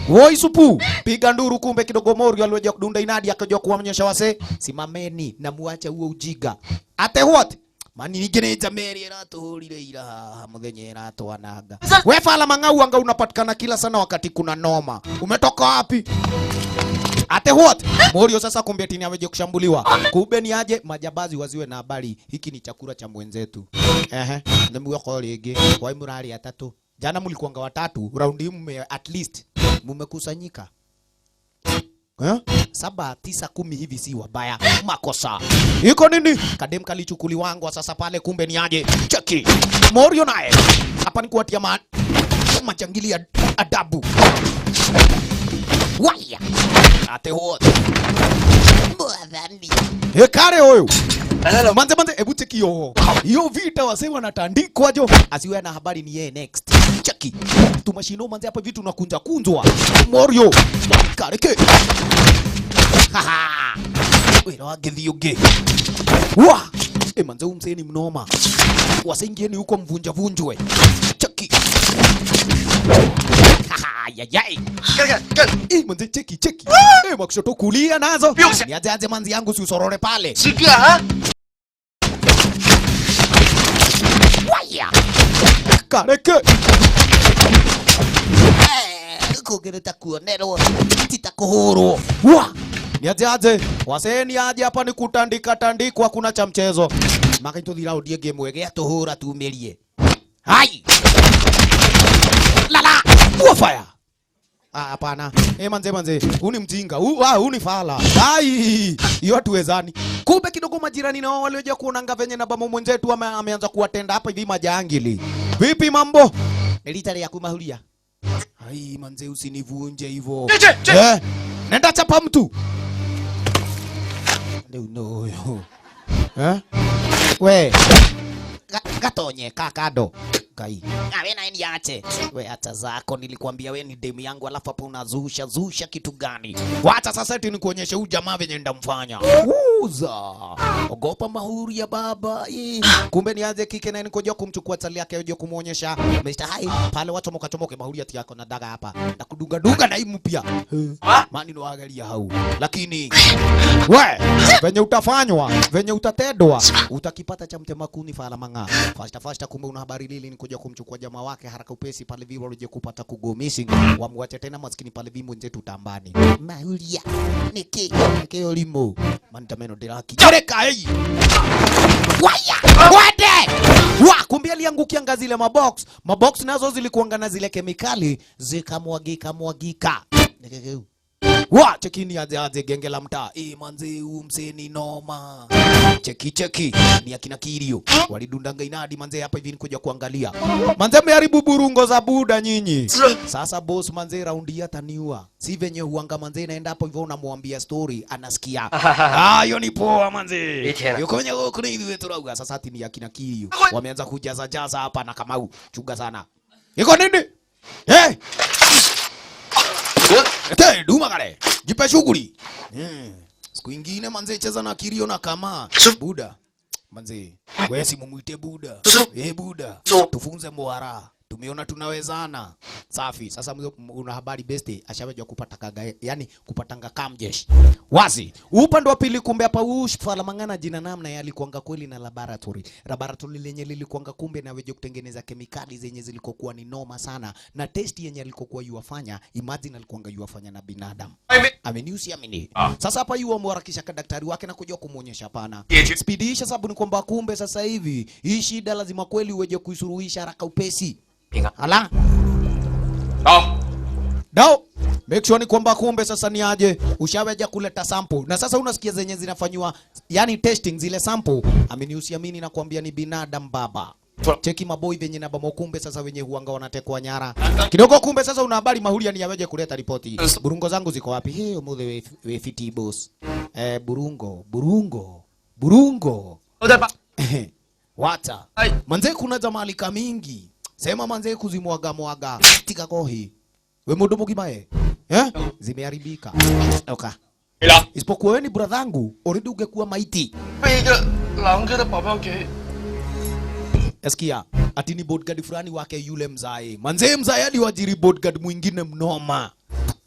Woi supu, piga nduru kumbe kidogo mori aliweja kudunda inadi akaja kuonyesha wase. Simameni na muache huo ujiga. Ate what? Mani nigene jameri eratuhurire ira muthenye eratuanaga. We fala mang'au anga unapatikana kila sana wakati kuna noma. Umetoka wapi? Ate what? Morio sasa kumbe tini ameje kushambuliwa. Kumbe ni aje majabazi waziwe na habari. Hiki ni chakula cha mwenzetu. Ndemwe kwa lege. Kwa hiyo murali ya tatu. Jana mlikuanga watatu, raundi hii at least mumekusanyika. 7, 9, 10 hivi si wabaya. Makosa. Iko nini? Kadem kalichukuliwa sasa pale kumbe ni aje. Cheki. Morio naye. Hapa ni kuatia majangili ya adabu. Waya. Ate wote. Mwadhani. Kare huyu. Manze, hebu cheki hiyo. Hiyo vita wase wanatandikwa jo. Asiwe na habari ni yeye next. Cheki. Tumashino manze hapa vitu nakunja kunjwa. Morio. Kareke. Haha. Wera wagethi uge. Wa. Manze umseni mnoma. Wase ingieni huko mvunja vunjwe. Cheki. Yayay. Manze cheki. Makushoto kulia nazo. Niaje manzi yangu si usorore pale. Sikia ha? Waya. Kareke. Kugereta kuonero. Titakuhuru. Wa. Niaje. Waseni aje hapa ni kutandika tandikwa kuna cha mchezo. Makaito thira odie game wege atuhura tumerie. Hai. Lala. Fire. Hapana. Manze. Huni mjinga. Huni fala. Ai. Hiyo tuwezani. Kumbe kidogo majirani nao walioje kuonanga venye na bamo mwenzetu ameanza kuwatenda hapa hivi majangili. Vipi mambo? Nilitale ya kumahulia. Ai manze usinivunje hivyo. Nenda chapa mtu. No. We. Gatonye kakado. Kai. Wewe na ni ache. Wewe acha zako nilikwambia wewe ni demu yangu alafu hapo unazusha kitu gani? Wacha sasa eti nikuonyeshe huyu jamaa venye ndamfanya. Uza. Ogopa mahuri ya baba. Kumbe nianze kike na nikoje kumchukua tali yake aje kumuonyesha. Mr. Hai pale watu mokachomoke mahuri ati yako na daga hapa. Na kudunga na hii mpya. Mani ndo angalia hau. Lakini we venye utafanywa, venye utatedwa, utakipata cha mtema kuni fala manga. Fasta kumbe una habari lili nikuja kumchukua jamaa wake haraka upesi pale vivo alije kupata kugomisi wamwache tena maskini pale vivo mwenzetu tambani. Mahulia niki olimo mantameno delaki jereka hii waya wade kumbe aliangukia ngazile mabox nazo zilikuanga na zile kemikali zikamwagika nikekeu chekini aje genge la mtaa. Manze umseni noma. Cheki ni akina Kirio. Walidundanga inadi manze hapa hivi nikuja kuangalia. Manze meharibu burungo za buda nyinyi. Sasa boss manze raundi ya taniua. Si venye huanga manze naenda hapo hivyo unamwambia story anasikia. Hiyo ni poa manze. Yuko venye kuna hivi wetu rauga. Sasa ati ni akina Kirio. Wameanza kujaza hapa na Kamau. Chuga sana. Iko nini? Duma kale. Jipe shughuli. Siku ingine manze cheza na Kirio na kama Buda. Manze, wewe si mumuite Buda. Buda. Tufunze mwara. Tumeona tunawezana. Safi. Sasa una habari besti ashaweja kupata kaga, yani kupatanga kamjeshi. Wazi. Upande wa pili kumbe hapa fala mangana jina namna yalikuanga kweli na laboratory. Laboratory lenye lilikuanga kumbe na weje kutengeneza kemikali zenye zilikokuwa ni noma sana na test yenye alikokuwa yuwafanya, imagine alikuanga yuwafanya na binadamu. Ameni. Sasa hapa yuwa mwarakisha daktari wake na kuja kumuonyesha hapana. Speedisha sababu ni kwamba kumbe sasa hivi hii shida lazima kweli uweje kuisuruhisha haraka upesi. Ala. Dao. Make sure ni kwamba kumbe sasa ni aje ushaweja kuleta sample. Na sasa unasikia zenye zinafanywa yani testing zile sample. Usiamini na kuambia ni binadamu baba. Cheki maboy venye na bamo kumbe sasa wenye huanga wanatekwa nyara. Kidogo kumbe sasa una habari mahulia ni yaweje kuleta ripoti. Burungo zangu ziko wapi? Muthe we fiti boss. Burungo. Wata. Manze kuna jamalika mingi. Sema manze kuzimwaga tika kohi. We mudomo kibae. Zimeharibika. Oka. Isipokuwa wewe ni bradhangu, already ungekuwa maiti. Eskia, ati ni bodyguard fulani wake yule mzae. Manze mzae aliwajiri bodyguard mwingine mnoma.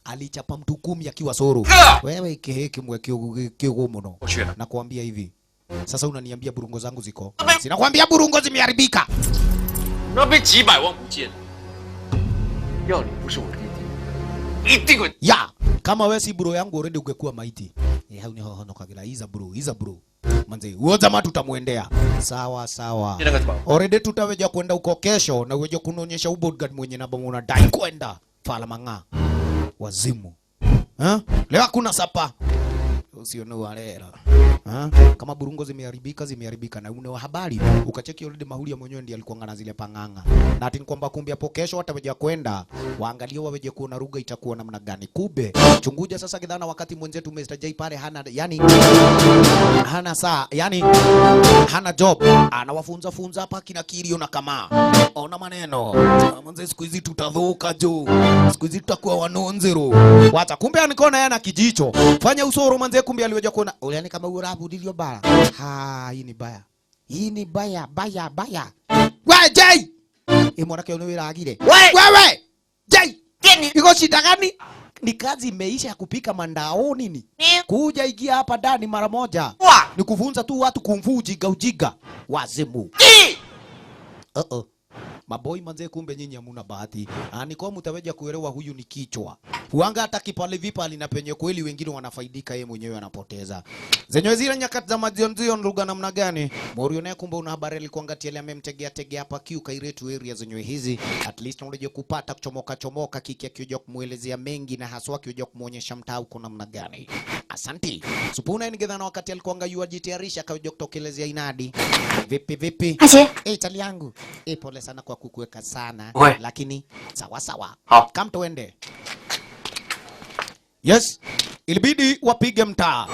Alichapa mtu 10 akiwa soro. Wewe ikeheke mwekeo mno. Na kuambia hivi. Sasa unaniambia burungo zangu ziko. Sina kuambia burungo zimeharibika. 那被几百万不见，要你不是我弟弟，一定会。Ya, Kama wewe si bro yangu already ungekuwa maiti. Hau ni hono kagira iza bro. Manze, huo jamaa tutamuendea. Sawa sawa. Already tutaweja kwenda huko kesho na uweje kunaonyesha bodyguard mwenye namba unadai kwenda. Fala manga. Wazimu. Leo hakuna sapa. Usione walera. Kama burungo zimeharibika na une wa habari ukacheki already mahuli ya mwenyewe ndiye alikuwa ngana zile panganga. Na ati kwamba kumbe hapo kesho wataweja kwenda waangalie waweje kuona ruga itakuwa namna gani. Kube chunguja sasa kidhana wakati mwenzetu Mr. J pale hana saa, yani hana job. Anawafunza hapa kina Kirio na kama. Ona maneno. Mwenze siku hizi tutadhuka juu. Siku hizi tutakuwa wanonzero. Wacha kumbe anikona yana kijicho. Fanya usoro manze kumbe aliweja kuona. Uliani kama urabu dilio baya. Hii ni baya. Hii ni baya. Wewe Jay! Mwanake unawiragire. Wewe! Jay! Iko shida gani? Ni kazi imeisha ya kupika mandao nini? Kuja ingia hapa ndani mara moja. Ni kufunza tu watu kumfu ujiga. Wazimu. Maboi manze kumbe nyinyi hamuna bahati. Niko mtaweja kuelewa huyu ni kichwa. Huanga hata kipale vipa linapenye kweli wengine wanafaidika yeye mwenyewe anapoteza. Zenyewe zile nyakati za mazionzio lugha namna gani? Morio naye kumbe una habari alikuwa ngati ile amemtegea hapa kiu kairetu area zenyewe hizi. At least unaweza kupata kuchomoka kiki akija kumuelezea mengi na haswa akija kumuonyesha mtaa uko namna gani. Asanti. Supuna ningedhana wakati alikuwa ngayua jitayarisha akaja kutokelezea inadi. Vipi? Aje. Tali yangu. Pole sana kwa kukuweka sana. Lakini sawa. Come tuende. Yes. Ilibidi wapige mtaa.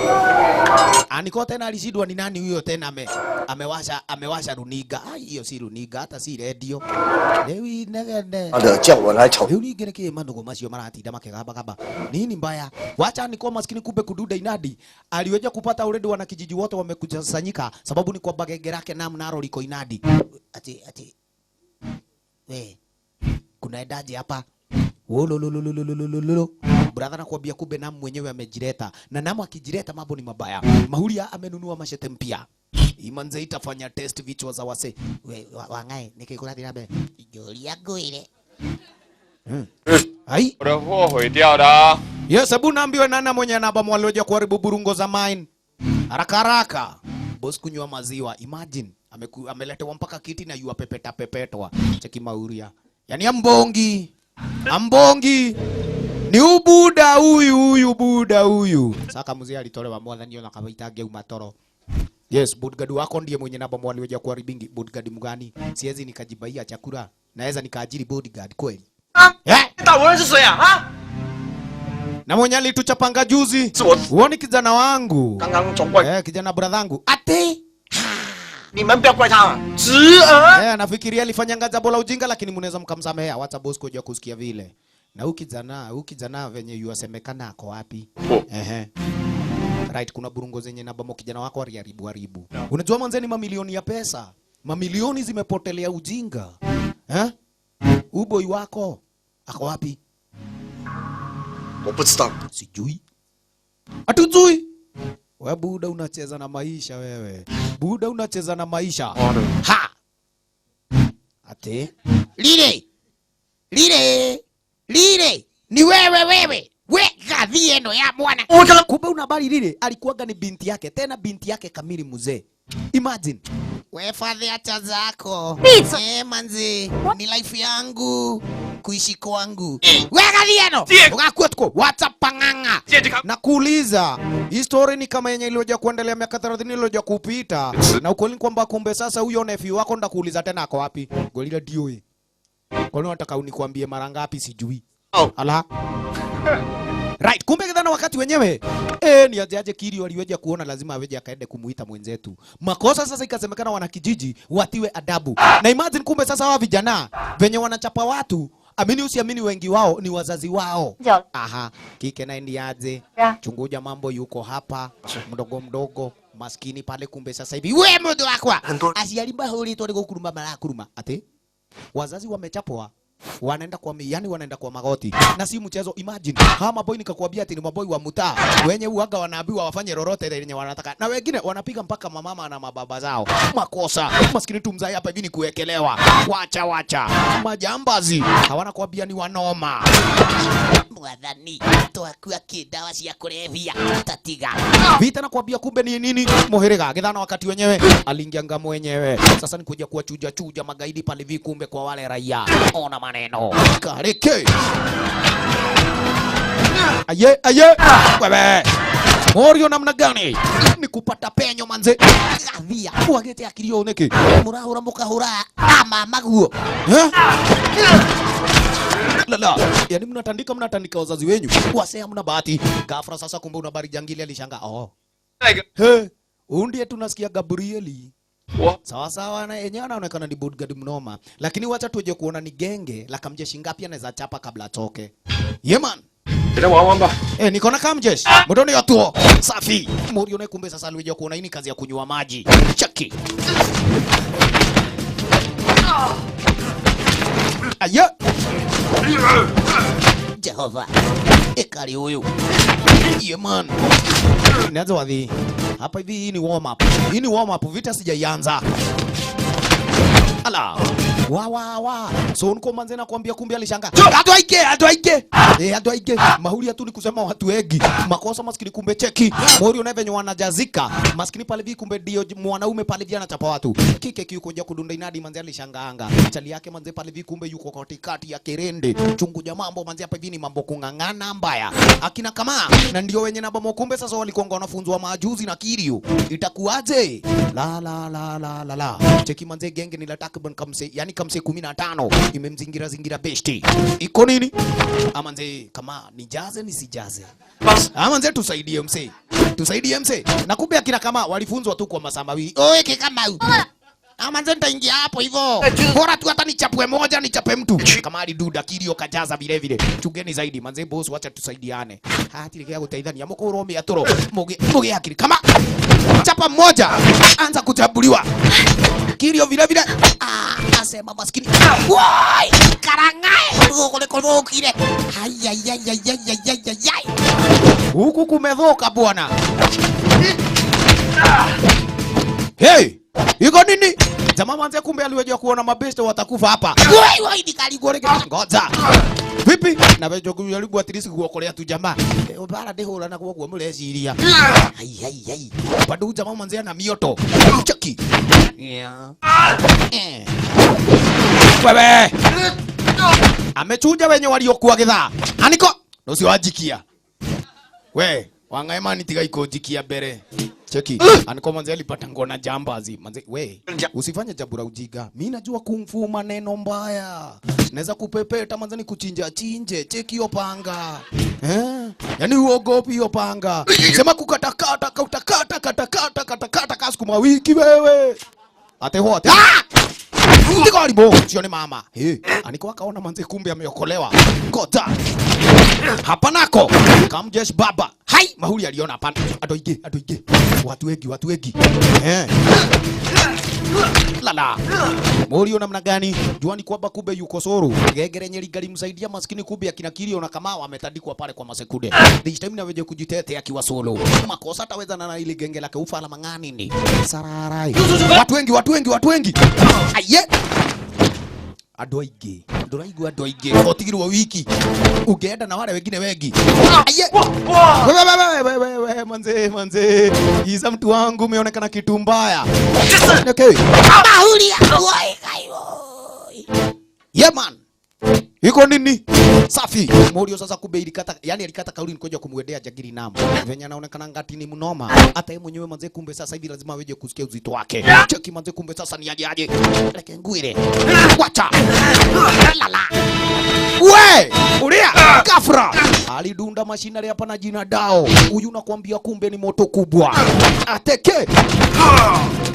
Aniko tena alishidwa ni nani huyo tena amewasha runiga. Hiyo si runiga hata si radio. Lewi negende. Lewi geneke mandogo masio marati dama kegaba. Nini mbaya? Wacha niko maskini kumbe kududa inadi. Aliweja kupata already wana kijiji wote wamekusanyika sababu ni kwa bagege lake na mnaro liko inadi. Ati. Kuna edaje hapa? Brother nakwambia kumbe Namu mwenyewe amejireta. Na Namu akijireta mambo ni mabaya. Mahuria amenunua mashete mpya. Imanze itafanya test vichwa za wase. Wangae nikikula dinabe. Joli yako ile. Hai. Yes, sababu naambiwa nana mwenye naba mwaloja kuharibu burungo za mine. Haraka. Boss kunywa maziwa. Imagine ameletewa mpaka kiti na yua pepetwa. Cheki Mahuria. Yani ambongi ni ubuda huyu. Saka mzee alitolewa mwathani na kawaita ngeu matoro. Yes, bodyguard wako ndiye mwenye namba mwaliweja kuharibingi. Bodyguard mgani? Siwezi nikajibaia chakula. Naweza nikaajiri bodyguard kweli. Na mwenye alituchapanga juzi. Uoni kijana wangu. Kijana bradhangu. Ate. Nafikiria alifanya jambo la ujinga lakini mnaweza mkamsamehea. Wacha boss koja kusikia vile. Na ukijana venye yuasemekana ako wapi? Right, kuna burungo zenye na bamo kijana wako haribu. Unajua mwanzeni mamilioni ya pesa. Mamilioni zimepotelea ujinga. Uboi wako ako wapi? Sijui. Hatujui. Wewe buda unacheza na maisha wewe. Ha! Ate. Lile. Ni wewe. We gadhieno ya bwana. Kumbe una habari Lile alikuwaga ni binti yake. Tena binti yake kamili mzee. Imagine. We fadhi acha zako. Manzi. Ni life yangu. Kuishi kwangu. We gadhieno. Ukakuwa tuko. Watapanganga. Na kuuliza. Hii story ni kama yenye iliyoja kuendelea miaka 30 iliyoja kupita. Na ukweli kwamba kumbe sasa huyo nephew wako ndakuuliza tena ako wapi? Golila dioe. Kwa nini nataka unikwambie mara ngapi sijui. Ala. Right, kumbe kidhana wakati wenyewe ni aje Kirio aliweja kuona lazima aweje akaende kumuita mwenzetu. Makosa sasa ikasemekana wana kijiji watiwe adabu. Na imagine kumbe sasa hawa vijana venye wanachapa watu, amini usiamini wengi wao ni wazazi wao. Aha, kike na ndiaje. Chunguja mambo yuko hapa mdogo maskini pale kumbe sasa hivi. We mdogo wako. Asialimba holi to kuruma mara kuruma. Ate wazazi wamechapwa wanaenda kwa magoti na si mchezo. Imagine kama boy nikakwambia ati ni maboy wa mtaa wenye uaga wanaambiwa wafanye lolote lenye wanataka na wengine wanapiga mpaka mama na mababa zao. Makosa maskini tu mzai hapa hivi ni kuwekelewa. Wacha majambazi hawana kuambia ni wanoma. mwathani twakua kidawa cia kulevya tatiga vita na kuambia kumbe ni nini muhiriga githana wakati wenyewe aliingia ngamo wenyewe sasa ni kuja kuwachuja magaidi pale vi kumbe kwa wale raia ona maneno kareke aye wewe Morio namna gani ni kupata penyo manze gathia wagete akilio niki murahura mukahura ama maguo lala yani mnatandika wazazi wenyu wasea mna bahati ghafla sasa kumbe una habari jangili alishanga ndiye tunasikia Gabrieli sawa na yenyewe anaonekana ni bodyguard mnoma lakini wacha tuje kuona ni genge la kamjeshi ngapi anaweza chapa kabla atoke yeman niko na kamjeshi mudoni yotuo safi Morio na kumbe sasa alikuja kuona hii kazi ya kunywa maji chaki aya Jehova ekali huyu yeman nianze wapi hapa hivi hii ni warm up vita sijaianza ala wa so niko manze na kuambia kumbe alishanga atoike mahuri tu ni kusema watu wengi makosa maskini kumbe cheki Morio na venye wanajazika maskini pale vi kumbe ndio mwanaume pale vi anachapa watu kike kikuja kudunda inadi manze alishangaanga chali yake manze pale vi kumbe yuko katikati ya kerende chunguja mambo manze hapa hivi ni mambo kungangana mbaya akina kama na ndio wenye na bomo kumbe sasa walikuwa wanafunzwa majuzi na Kirio itakuaje la cheki manze genge ni la takriban kamse yani kamse 15 imemzingira besti iko nini amanze kama nijaze nisijaze amanze tusaidie mse na kumbe akina kama walifunzwa tu kwa masamawi oeke kama amanze nitaingia hapo hivyo bora tu hata nichapwe moja nichape mtu kama aliduda Kirio kajaza vile chugeni zaidi manze boss wacha tusaidiane hatilikea kutaidhania mko urome atoro muge akili kama chapa mmoja anza kuchabuliwa Kirio vile asema maskini wai karangae kule kile ayayayayayayay huku kumedhoka bwana hey iko nini jamaa manze kumbe aliweje kuona mabeste watakufa hapa wai nikaligoreke ngoja vipi na wewe kujaribu atrisi kuokolea tu jamaa bara dehola na kwa mlesiria ai bado jamaa manze ana mioto cheki wewe amechuja wenye waliokuwa githaa aniko ndio wajikia we wangaemani tiga iko jikia bere cheki aniko manze alipata ngona jambazi manze we usifanye jabura ujiga mimi najua kumfu maneno mbaya naweza kupepeta manze ni kuchinja chinje cheki hiyo panga yani uogopi hiyo panga sema kukatakata kasukuma wiki wewe ate wote ndiko alibo sione mama aniko akaona manze kumbe ameokolewa kota hapa nako kamjesh baba hai mahuri aliona hapa adoige watu wengi lala Morio namna gani juani kwamba kumbe yuko soro gegere nyeri gari msaidia maskini kumbe akina Kirio na kama wametandikwa pale kwa masekude this time na weje kujitetea akiwa solo makosa ataweza na ile genge lake ufa la mangani ni sararai watu wengi aye adoige otigirwa wiki ugeenda na wale wengine wengi aye wewe manze hiza mtu wangu umeonekana kitu mbaya okay mahulia man iko nini safi Morio sasa kumbe ilikata yani alikata kauli nikoja kumwendea jagiri namo venye anaonekana ngati ni mnoma hata yeye mwenyewe manze kumbe sasa hivi lazima weje kusikia uzito wake cheki manze kumbe sasa ni aje leke nguire wacha lala we ulia kafra alidunda mashinari hapa na jina dao huyu nakwambia kumbe ni moto kubwa ateke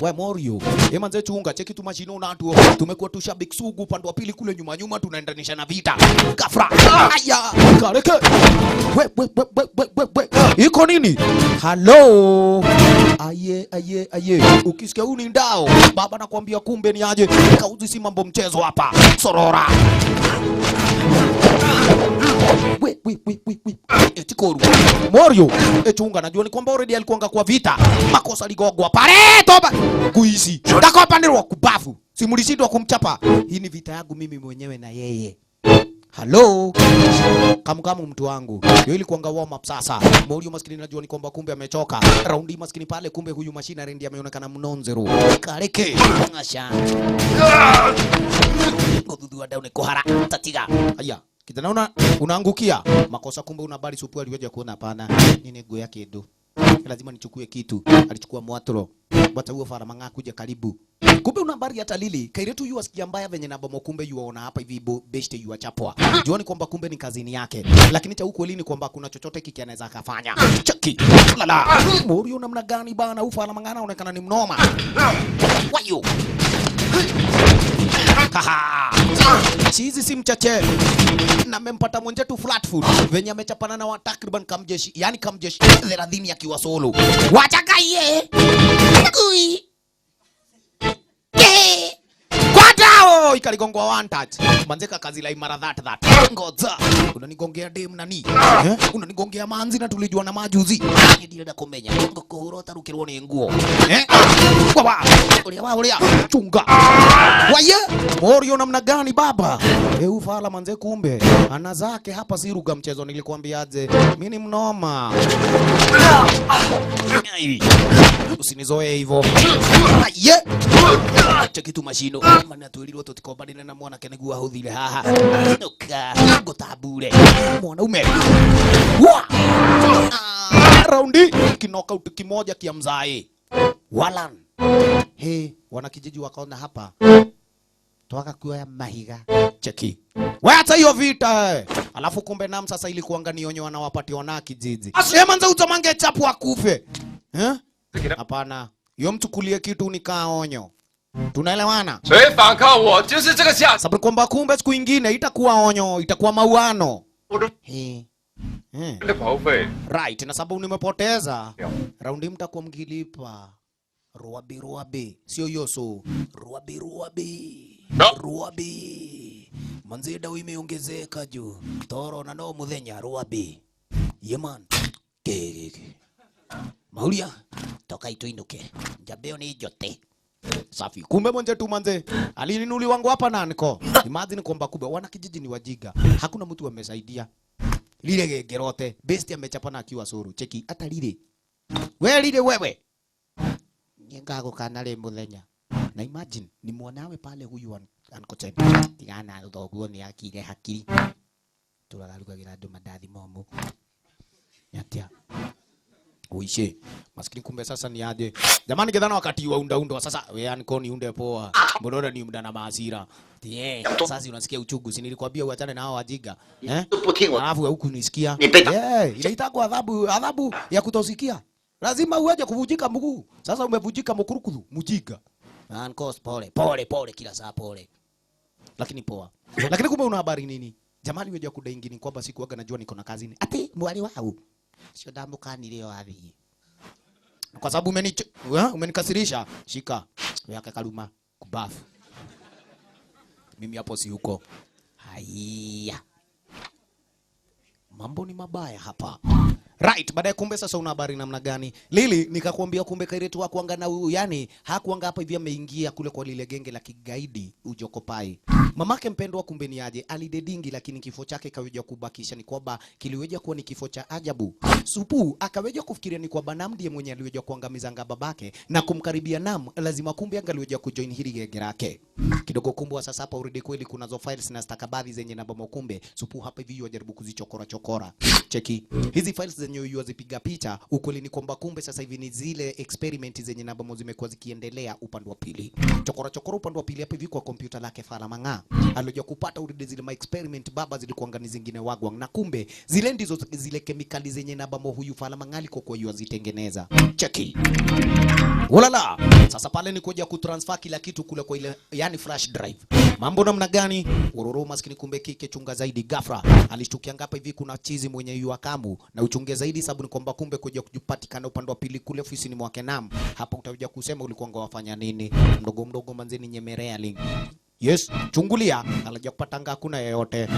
we Morio manze chunga cheki tu mashino na tu tumekuwa tushabiki sugu upande wa pili kule nyuma tunaendanisha na vita kafra aya kareke we iko nini hello aye ukisikia huu ni ndao baba nakwambia kumbe ni aje kauzi si mambo mchezo hapa sorora we etikoru Morio chunga najua ni kwamba already alikuanga kwa vita makosa ligogwa pale toba kuishi takopa ndio kubafu simulishindwa kumchapa hii ni vita yangu mimi mwenyewe na yeye Hello. Kamu mtu wangu. Hiyo ilikuwa warm up sasa. Morio maskini najua ni kwamba kumbe amechoka. Raundi maskini pale kumbe huyu machine ndiye ameonekana mnonzero. Kareke. Ngasha. Ngodudu ada unekohara. Tatiga. Aya. Kijana unaangukia. Makosa kumbe una habari supu aliweja kuona hapana. Nini go yake ndo. Lazima nichukue kitu. Alichukua mwatoro. Bata huo fara manga kuja karibu. Kumbe una habari hata Lili. Kairetu yu asikia mbaya venye na bomo kumbe yuwaona hapa hivi beshte yu achapwa. Juani kwamba kumbe ni kazini yake. Lakini cha ukweli ni kwamba kuna chochote kiki anaweza akafanya. Chaki. Lala. Morio namna gani bana ufara manga anaonekana ni mnoma. Wayo. Haha. Chizi si mchache. Na mempata mwenjetu flat foot. Venye amechapana na wa takriban kamjeshi. Yani kamjeshi 30 akiwa solo. Wachaka ye. Kui. Kwatao ikaligongwa one touch. Manzeka kazi la imara that. Ngoza. Unanigongea dem nani? Unanigongea manzi na tulijua na majuzi. Ndio komenya. Ngokoro tarukirwo ni nguo. Baba. Ulia. Chunga. Waye. Morio namna gani baba? Ufala manze kumbe. Ana zake hapa siruga mchezo nilikwambiaje. Mimi ni mnoma. Usinizoe hivyo. Aye. Cheki tu mashino. Mana tuilirwo tutikombana na mwana kenegua huthire haha. Nuka gotabure. Mwanaume. Raundi knockout kimoja kia mzae. Walan. He, wanakijiji wakaona hapa. Toka kuya mahiga. Cheki. Wacha hiyo vita. Alafu kumbe nam sasa ilikuanga ni onyo wanawapatiwa na kijiji. Manza utamange chapu akufe. Hapana. Yo mtukulie kitu nikaa onyo. Tunaelewana? Sababu kwamba kumbe siku nyingine itakuwa onyo, itakuwa mauano. Right, na sababu nimepoteza. Raundi mtakuwa mgilipa. Ruabi. Sio yoso. Ruabi. Manzeda imeongezeka juu. Toro na no muthenya ruabi. Yeman. Keke. Maulia. Toka ituinuke. Njabeo ni jote. Safi. Kumbe mwenje tu manze. Alinunuli wangu hapa na niko. Imagine kwamba kumbe wana kijiji ni wajiga. Hakuna mtu amesaidia. Lile gerote. Besti amechapana akiwa suru. Cheki hata lile. Wewe. Nyengago kanale muthenya. Na imagine ni mwanawe pale huyu ankoche. Tigana ndogo ni hakiri. Turagaruka girado madathi momo. Nyatia. Uishe. Maskini kumbe sasa ni aje. Jamani gedhana wakati wa unda sasa we anko ni unde poa. Mbona ni mda na maasira. Sasa unasikia uchungu. Si nilikwambia uachane na hao wajiga. Alafu huku nisikia. Inaitwa adhabu ya kutosikia. Lazima uweje kuvujika mguu. Sasa umevujika mkurukudhu, mujiga. Anko pole kila saa pole. Lakini poa. Lakini kumbe una habari nini? Jamani weje kudaingi ni kwamba siku waga najua niko na kazi ni. Ati mwali wao. Sio damu kani leo hivi. Kwa sababu umenikasirisha, shika. Yake kaluma kubafu. Mimi hapo si huko. Haya. Mambo ni mabaya hapa. Right, baadaye kumbe sasa una habari namna gani? Lili nikakwambia kumbe Kairetu hakuanga na yani hakuanga hapa hivi ameingia kule kwa lile genge la kigaidi Ujokopai. Mamake mpendwa kumbe ni aje alidedingi lakini kifo chake kaweja kubakisha ni kwamba kiliweja kuwa ni kifo cha ajabu. Supu akaweja kufikiria ni kwamba Nam ndiye mwenye aliweja kuangamiza babake na kumkaribia Nam lazima kumbe angaliweja kujoin hili genge lake. Kidogo kumbwa sasa hapa already kweli kunazo files na stakabadhi zenye na bomo kumbe Supu hapa hivi yajaribu kuzichokora. Cheki. Hizi files zenye yuazipiga picha ukweli ni kwamba kumbe sasa hivi ni zile experiment zenye na bomo zimekuwa zikiendelea upande wa pili. Chokora upande wa pili hapa hivi kwa kompyuta lake Fala Manga. Alioja kupata uride zile ma experiment baba zilikuwa ngani zingine wagwang na kumbe zile ndizo zile kemikali zenye na bomo huyu Fala Manga liko kwa yuazitengeneza. Cheki. Ulala. Sasa pale ni kuja kutransfer kila kitu kule kwa ile yani flash drive. Mambo namna gani? Uroro maskini kumbe kike chunga zaidi ghafla. Alishtukia ngapa hivi kuna chizi mwenye yuakamu na uchunge zaidi sababu ni kwamba kumbe kuja kupatikana upande wa pili kule ofisini mwake Nam. Hapa utakuja kusema ulikuwa ngawafanya nini? Mdogo manzeni nyemerea link. Yes, chungulia, alaja kupatanga hakuna yeyote.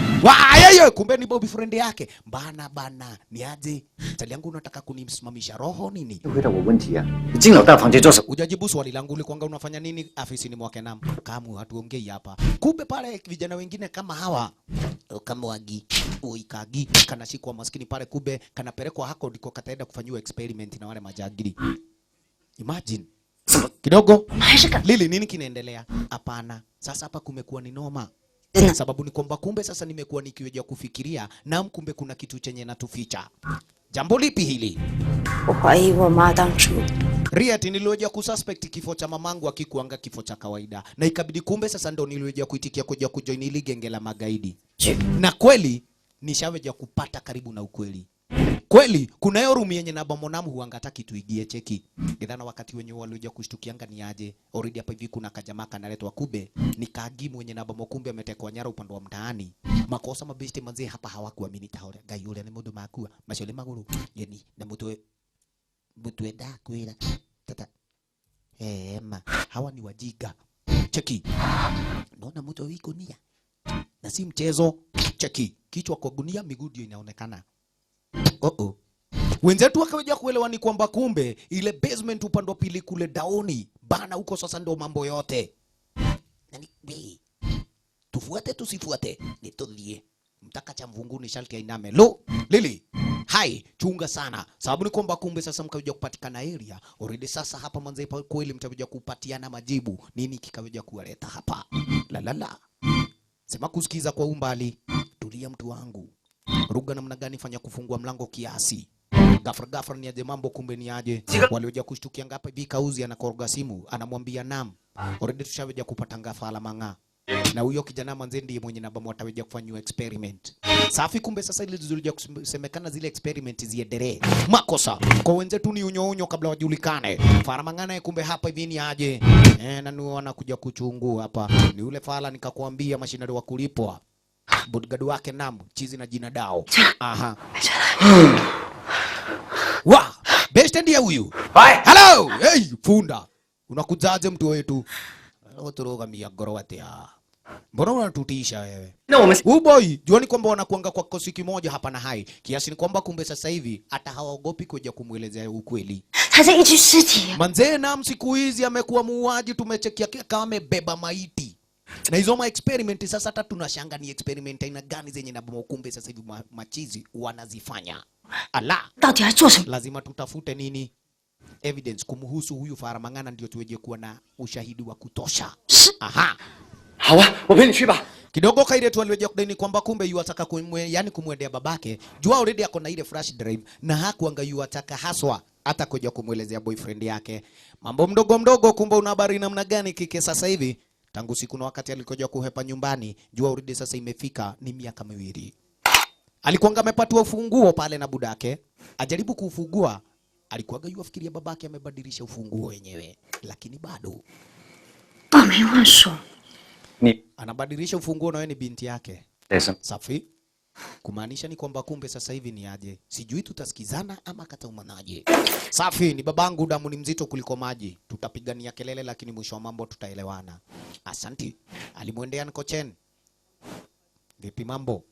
Yeye kumbe ni Bobby friend yake. Bana, ni aje? Tali yangu unataka kunimsimamisha roho nini? Ujajibu swali langu ulikuwa unafanya nini afisini mwake Nam? Kamu hatuongei hapa. Kumbe pale vijana wengine kama hawa kamwagi uikagi kanashikwa maskini pale, kube kanapelekwa hako ndiko kataenda kufanyiwa experiment na wale majagiri. Imagine kidogo. Lili, nini kinaendelea? Hapana, sasa hapa kumekuwa ni noma. Sababu ni kwamba kumbe sasa nimekuwa nikiweja kufikiria na kumbe kuna kitu chenye natuficha. Jambo lipi hili? Riat, niliweja kususpect kifo cha mamangu akikuanga kifo cha kawaida, na ikabidi kumbe sasa ndo niliweja kuitikia kuja kujoin ili genge la magaidi. Na kweli nishaweja kupata karibu na ukweli. Kweli kuna hiyo room yenye na Bamonamu huanga kitu igie cheki. Idhana wakati wenye walioja kushtukianga ni aje. Already hapa hivi kuna kajamaa kanaletwa kube. Ni Kagimu wenye na Bamo kumbe ametekwa nyara upande wa mtaani. Makosa mabesti manzi hapa hawakuamini taore. Gai yule ni mundu makua. Mashole maguru. Yani na mtu eda kwela. Tata. Ma hawa ni wajiga. Cheki. Naona mtu wiko nia. Na si mchezo. Cheki. Kichwa kwa gunia, miguu ndio inaonekana. Wenzetu wakaweja kuelewa ni kwamba kumbe ile basement upande wa pili kule daoni bana, huko sasa ndio mambo yote. Nani tufuate tusifuate nitulie, mtaka cha mvunguni sharti ainame. Lo Lili, hai chunga sana, sababu ni kwamba kumbe sasa mkaweja kupatikana area already. Sasa hapa manze pa kweli mtaweja kupatiana majibu, nini kikaweja kuwaleta hapa. La sema kusikiza kwa umbali. Tulia mtu wangu, ruga namna gani, fanya kufungua mlango kiasi. Gafra ni aje mambo, kumbe ni aje. Walioja kushtukia ngapa hivi kauzi anakoroga simu, anamwambia nam. Already tushaweja kupata ngafala manga. Na huyo kijana manze ndiye mwenye namba mwataweja kufanywa experiment. Safi, kumbe sasa ile zilizoja kusemekana zile experiment ziendelee. Makosa kwa wenzetu ni unyo kabla wajulikane. Faramanga naye kumbe hapa hivi ni aje. Na nuo anakuja kuchungua hapa. Ni ule fala nikakwambia mashinari wa kulipwa. Bodyguard wake nam chizi na jina dao. Aha. Wa, best ndiye huyu. Hello, hey funda. Unakujaje mtu wetu? Otoroga miagoro watia. Mbona unatutisha wewe? No, boy, juani kwamba wanakuanga kwa kosi kimoja hapa na hai. Kiasi ni kwamba kumbe sasa hivi hata hawaogopi kuja kumuelezea ukweli. Manze nam siku hizi amekuwa muuaji, tumechekia kama amebeba maiti. Na hizo ma experiment sasa hata tunashanga ni experiment aina gani zenye na Bamo kumbe sasa hivi machizi wanazifanya. Ala, lazima tutafute nini? Evidence kumhusu huyu Faramangana ndio tuweje kuwa na ushahidi wa kutosha. Aha. Hawa, wapeni shiba. Kidogo kaile tu aliweje kudai kwamba kumbe yuataka kumwendea babake. Jua already ako na ile flash drive na hakuanga yuataka haswa hata kuja kumuelezea boyfriend yake. Mambo mdogo kumbe una habari namna gani kike sasa hivi? Tangu siku na wakati alikoja kuhepa nyumbani, jua already sasa imefika ni miaka 2. Alikuanga amepatiwa ufunguo pale na budake, ajaribu kufungua, alikuanga yuafikiria babake amebadilisha ufunguo wenyewe, lakini bado ni anabadilisha ufunguo na wewe ni binti yake. Safi. Kumaanisha ni kwamba kumbe sasa hivi ni aje. Sijui tutasikizana ama kataumanaje. Safi, ni babangu damu ni mzito kuliko maji. Tutapigania kelele lakini mwisho wa mambo tutaelewana. Asanti. Alimwendea Nkochen. Vipi mambo?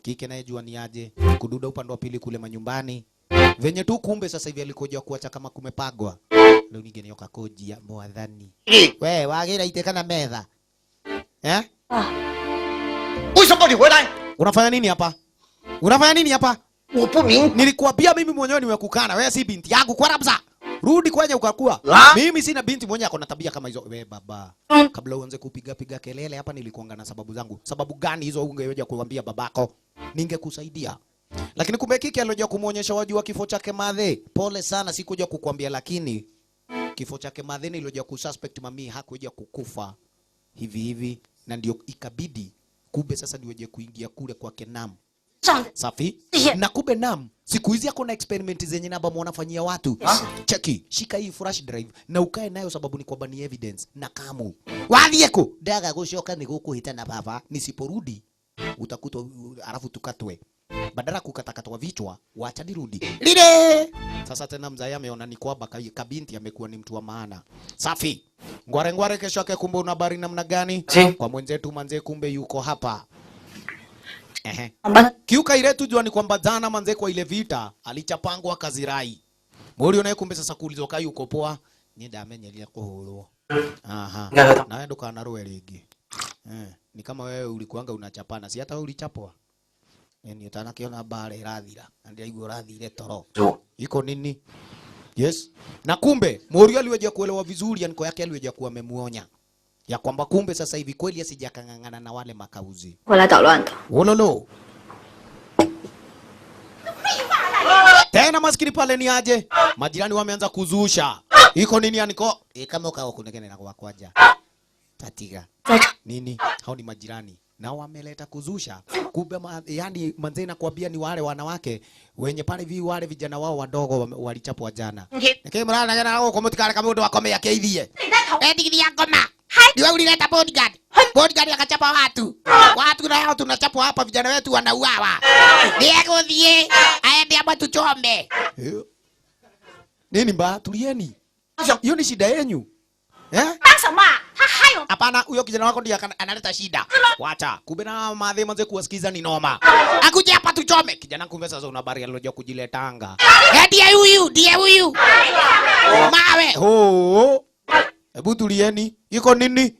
Kike naye jua ni aje. Kududa upande wa pili kule manyumbani. Venye tu kumbe sasa hivi alikoja kuacha kama kumepagwa. Leo nigeni yoka koji ya mwadhani. We, wagira itekana metha. Unafanya nini hapa? Unafanya nini hapa? Nilikuambia mimi mwenyewe nimekukana. Wewe si binti yangu kwa rabza. Rudi kwenye ukakua. Mimi sina binti mwenye ako na tabia kama hizo. Wewe baba. Kabla uanze kupiga kelele hapa nilikuanga na sababu zangu. Sababu gani hizo ungeweja kuambia babako? Ningekusaidia. Lakini kumbe kiki alioja kumuonyesha waji wa kifo chake Madhe. Pole sana sikuja kukuambia, lakini kifo chake Madhe nilioja kususpect mami hakuja kukufa hivi na ndio ikabidi kumbe sasa niweje kuingia kule kwa Kenam. Safi. Na kumbe Nam siku hizi yako na experiment zenye naba mwanafanyia watu. Cheki, shika hii flash drive na ukae nayo sababu ni kwamba ni evidence na kamu. Walieko daga gushoka ni gukuhita na baba, nisiporudi utakuta alafu tukatwe. Badala kukatakatwa vichwa, wacha nirudi. Lile. Sasa tena mzaya ameona ni kwamba kabinti amekuwa ni mtu wa maana. Safi. Ngware kesho yake kumbe una habari namna gani? Kwa mwenzetu manze kumbe yuko hapa. Kiuka ile tu jua ni kwamba jana manze kwa ile vita alichapangwa Kazirai. Muri unaye kumbe sasa kuulizo kai uko poa. Ni ndamenyelia kuhurwo. Aha. Na wewe ndo kana roe ligi. Ni kama wewe ulikuanga unachapana, si hata wewe ulichapwa. Ni utanakiona bare irathira. Ndio igwo rathire toro. 我 Iko nini? Yes. Na kumbe Morio aliweja kuelewa vizuri anko yake aliweja kuwa amemuonya ya kwamba kumbe sasa hivi kweli asijakangangana na wale makauzi. 我来捣乱的。 Wololo. Tena maskini pale ni aje? Majirani wameanza kuzusha. Iko nini aniko? Kama ukao kunekene na kwa kwaja. Tatiga. Nini? Hao ni majirani. Na wameleta kuzusha. Kumbe yani manze nakwambia ni wale wanawake wenye pale hivi wale vijana wao wadogo walichapwa jana. Nikimrana na jana kwa mtikara kama ndo wakome yake hivi. Digiri ya ngoma. Niwe ulileta bodyguard. Bodyguard akachapa watu. Watu na hao tunachapwa hapa vijana wetu wanauawa. Diego die. Aende hapa tuchombe. Nini mbaya? Tulieni. Hiyo ni shida yenu. Hapana, huyo kijana wako ndiye analeta shida. Wacha. Kumbe na madhe manze kuwasikiza ni noma. Akuje hapa tuchome. Kijana kumbe sasa una habari alojua kujiletanga. Die huyu. Mawe. Ho. Hebu tulieni. Iko nini?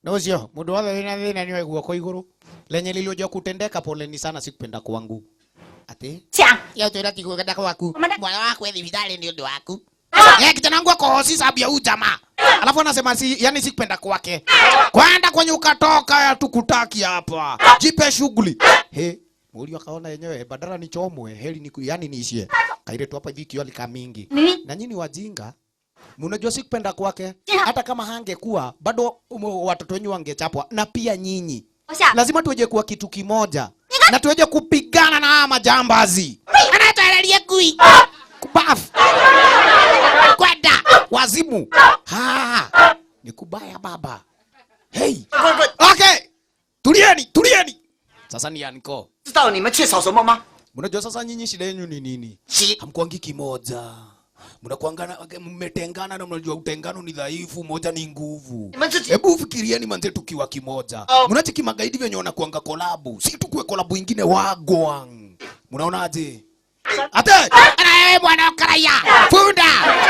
Nozio, mundu wothe thina niwe guoko iguru. Lenye lilojua kutendeka poleni sana sikupenda kwangu. Ati? Yao tu ndati kwenda kwaku. Mwana wako thibitari ni undu waku. Kijana wangu ako hosi sababu ya huyu jamaa. Alafu anasema yani sikupenda kwake. Kwenda kwenye ukatoka tukutaki hapa. Jipe shughuli. Muri akaona yenyewe badala nichomwe heli ni yani niishie. Kaire tu hapa hivi kioli kamingi. Na nyinyi wajinga. Mnajua sikupenda kwake. Hata kama hangekuwa bado watoto wenyu wangechapwa na pia nyinyi. Lazima tuweje kuwa kitu kimoja. Na tuweje kupigana na majambazi. Anatoelelia kui. Kubaf. Kwenda wazimu. Ni kubaya baba. Hey. Okay. Tulieni. Sasa ni aniko. 知道你们缺少什么吗？ Mnajua sasa nyinyi shida yenu ni nini? Hamkuangi kimoja. Mnakuangana mmetengana na mnajua utengano ni dhaifu, moja ni nguvu. Hebu fikirieni manze tukiwa kimoja. Mnachiki magaidi wenye wanakuanga kolabu. Si tukue kolabu ingine wagwang. Mnaonaje? Ate! Ana wewe bwana karaya. Funda.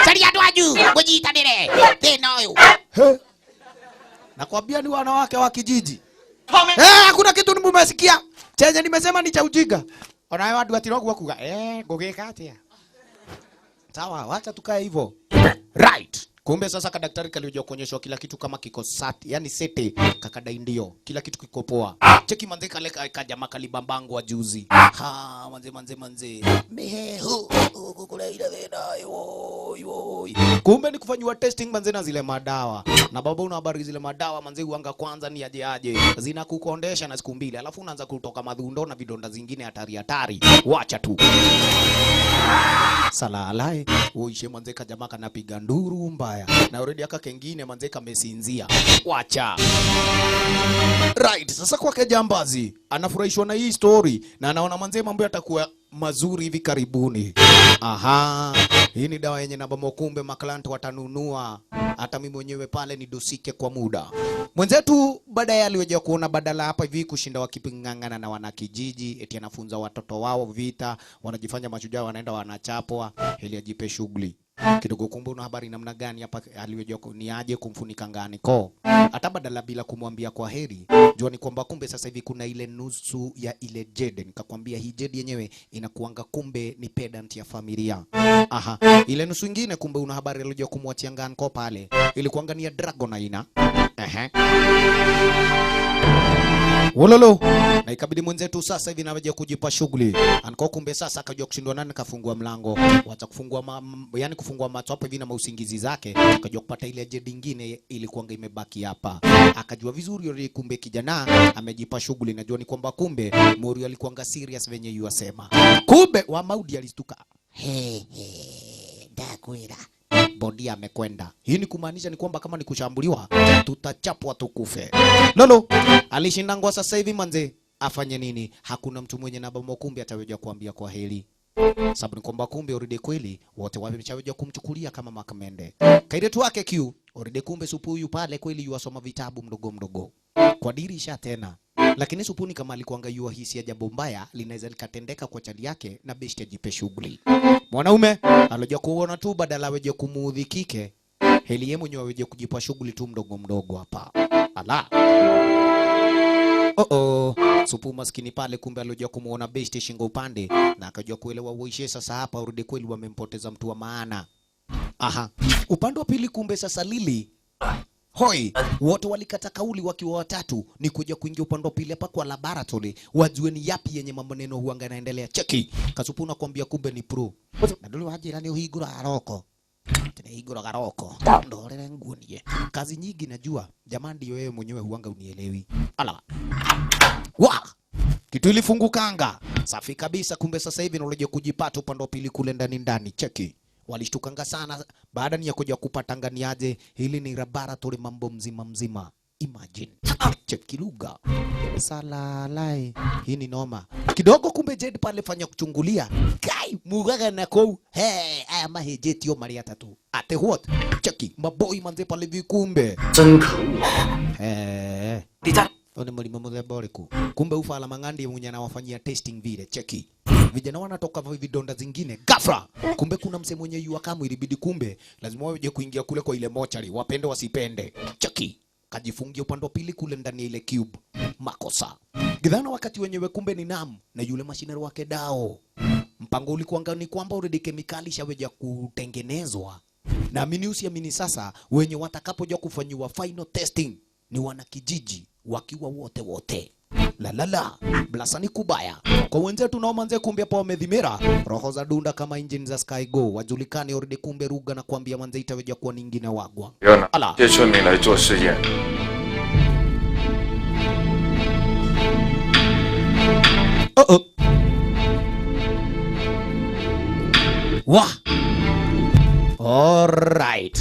Salia twaju. Kujitanire. Tena huyo. Nakwambia ni wanawake wa kijiji. Hakuna kitu nimesikia. Chenye nimesema ni cha ujinga. Ona wewe watu atirogu kuga. Ngogeka atia. Sawa, wacha tukae hivyo. Right. Kumbe sasa kadaktari kalioja kuonyeshwa kila kitu kama kiko sati, yani sete kakadai ndio. Kila kitu kiko poa. Cheki manze kale kajamaa kalibambangu wa juzi. Manze. Meho. Kukula ila vena. Yoi. Kumbe ni kufanywa testing manze na zile madawa. Na baba una habari zile madawa manze uanga kwanza ni aje. Zina kukondesha na siku mbili. Alafu unaanza kutoka madhundo na vidonda zingine hatari. Wacha tu. Salalai. Uishe manze kajamaa kanapiga nduru mbaya. Na already aka kengine manze kamesinzia. Wacha. Right, sasa kwake jambazi anafurahishwa na hii story na anaona manze mambo yatakuwa mazuri hivi karibuni. Hii ni dawa yenye namba kumbe maklanto watanunua. Hata mimi mwenyewe pale ni dosike kwa muda. Mwenzetu baadaye aliweja kuona badala hapa hivi kushinda wakipingangana na wanakijiji, eti anafunza watoto wao vita, wanajifanya mashujaa wanaenda wanachapwa ili ajipe shughuli. Kidogo kumbe una habari namna gani hapa aliweja ni aje kumfunika ngani ko. Hata badala bila kumwambia kwa heri, jua ni kwamba kumbe sasa hivi kuna ile nusu ya ile jede. Nikakwambia hii jede yenyewe inakuanga kumbe ni pedant ya familia. Ile nusu nyingine kumbe una habari aliweja kumwachia ngani ko pale. Ilikuanga ni ya dragon aina. Wololo. Na ikabidi mwenzetu sasa hivi naweja kujipa shughuli. Anko kumbe sasa akajua kushindwa nani kafungua mlango. Wacha kufungua yani kufungua macho hapo hivi na mausingizi zake. Akajua kupata ile jedi nyingine ilikuanga imebaki hapa. Akajua vizuri yule kumbe kijana amejipa shughuli. Najua ni kwamba kumbe Morio alikuanga serious venye yuasema. Kumbe wa Maudi alistuka. Dakwira. Bodi amekwenda. Hii ni kumaanisha ni kwamba kama ni kushambuliwa tutachapwa tukufe. Lolo alishindangwa sasa hivi manze afanye nini? Hakuna mtu mwenye namba mokumbi ataweza kuambia kwa heri. Sababu ni kwamba kumbe already kweli wote wamechaweza kumchukulia kama makamende. Kairetu wake Q already kumbe supu huyu pale kweli yuasoma vitabu mdogo kwa dirisha tena. Lakini supuni kama alikuanga yua hisia jambo mbaya linaweza likatendeka kwa chali yake na besti ajipe shughuli. Mwanaume alojua kuona tu badala weje kumuudhi kike, heli yeye mwenyewe weje kujipa shughuli tu mdogo hapa. Ala. Supu maskini pale kumbe alojua kumuona besti shingo upande na akajua kuelewa uishe sasa hapa urudi kweli wamempoteza mtu wa maana. Aha. Upande wa pili kumbe sasa Lili hoi, wote walikata kauli wakiwa watatu ni kuja kuingia upande wa pili hapa kwa laboratory wajue ni yapi yenye mambo neno huanga yanaendelea. Cheki. Kasupu nakwambia kumbe ni pro. Na dole wajira ni uhigura aroko. Tena higura garoko. Ndorere ngunie. Kazi nyingi najua. Jamani ndio wewe mwenyewe huanga unielewi. Ala. Wa! Kitu ilifungukanga. Safi kabisa kumbe sasa hivi naloje kujipata upande wa pili kule ndani. Cheki. Walishtukanga sana baada ni ya kuja kupata nganiaje hili ni laboratory mambo mzima. Imagine. Cheki lugha. Salalai. Hii ni noma. Kidogo kumbe Jade pale fanya kuchungulia. Kai mugaga na kou. Hey, aya mahejeti yo Maria tatu. Ate what? Cheki. Maboy manze pale vikumbe. 真可恶！ 地站 One mulimo mudheboriku. Kumbe ufala mangandi mwenye anawafanyia testing vile. Cheki. Vijana wanatoka vidonda zingine. Gafra. Kumbe kuna mse mwenye yua kamu ilibidi kumbe. Lazima waje kuingia kule kwa ile mochari. Wapende wasipende. Cheki. Kajifungia upande wa pili kule ndani ya ile cube. Makosa. Gidhana wakati wenyewe kumbe ni Nam na yule mashinero wake Dao. Mpango ulikuwa ni kwamba already kemikali shaweja kutengenezwa. Na amini usiamini sasa wenye watakapoja kufanyiwa final testing ni wanakijiji wakiwa wote. La. Blasani kubaya. Kwa wenzetu nao manze kumbe hapa wamedhimira. Roho za dunda kama engine za Sky Go. Wajulikani already kumbe ruga na kuambia manze itaweja kuwa nyingine wagwa. Ala. 接村民来做试验。 Wah. Alright.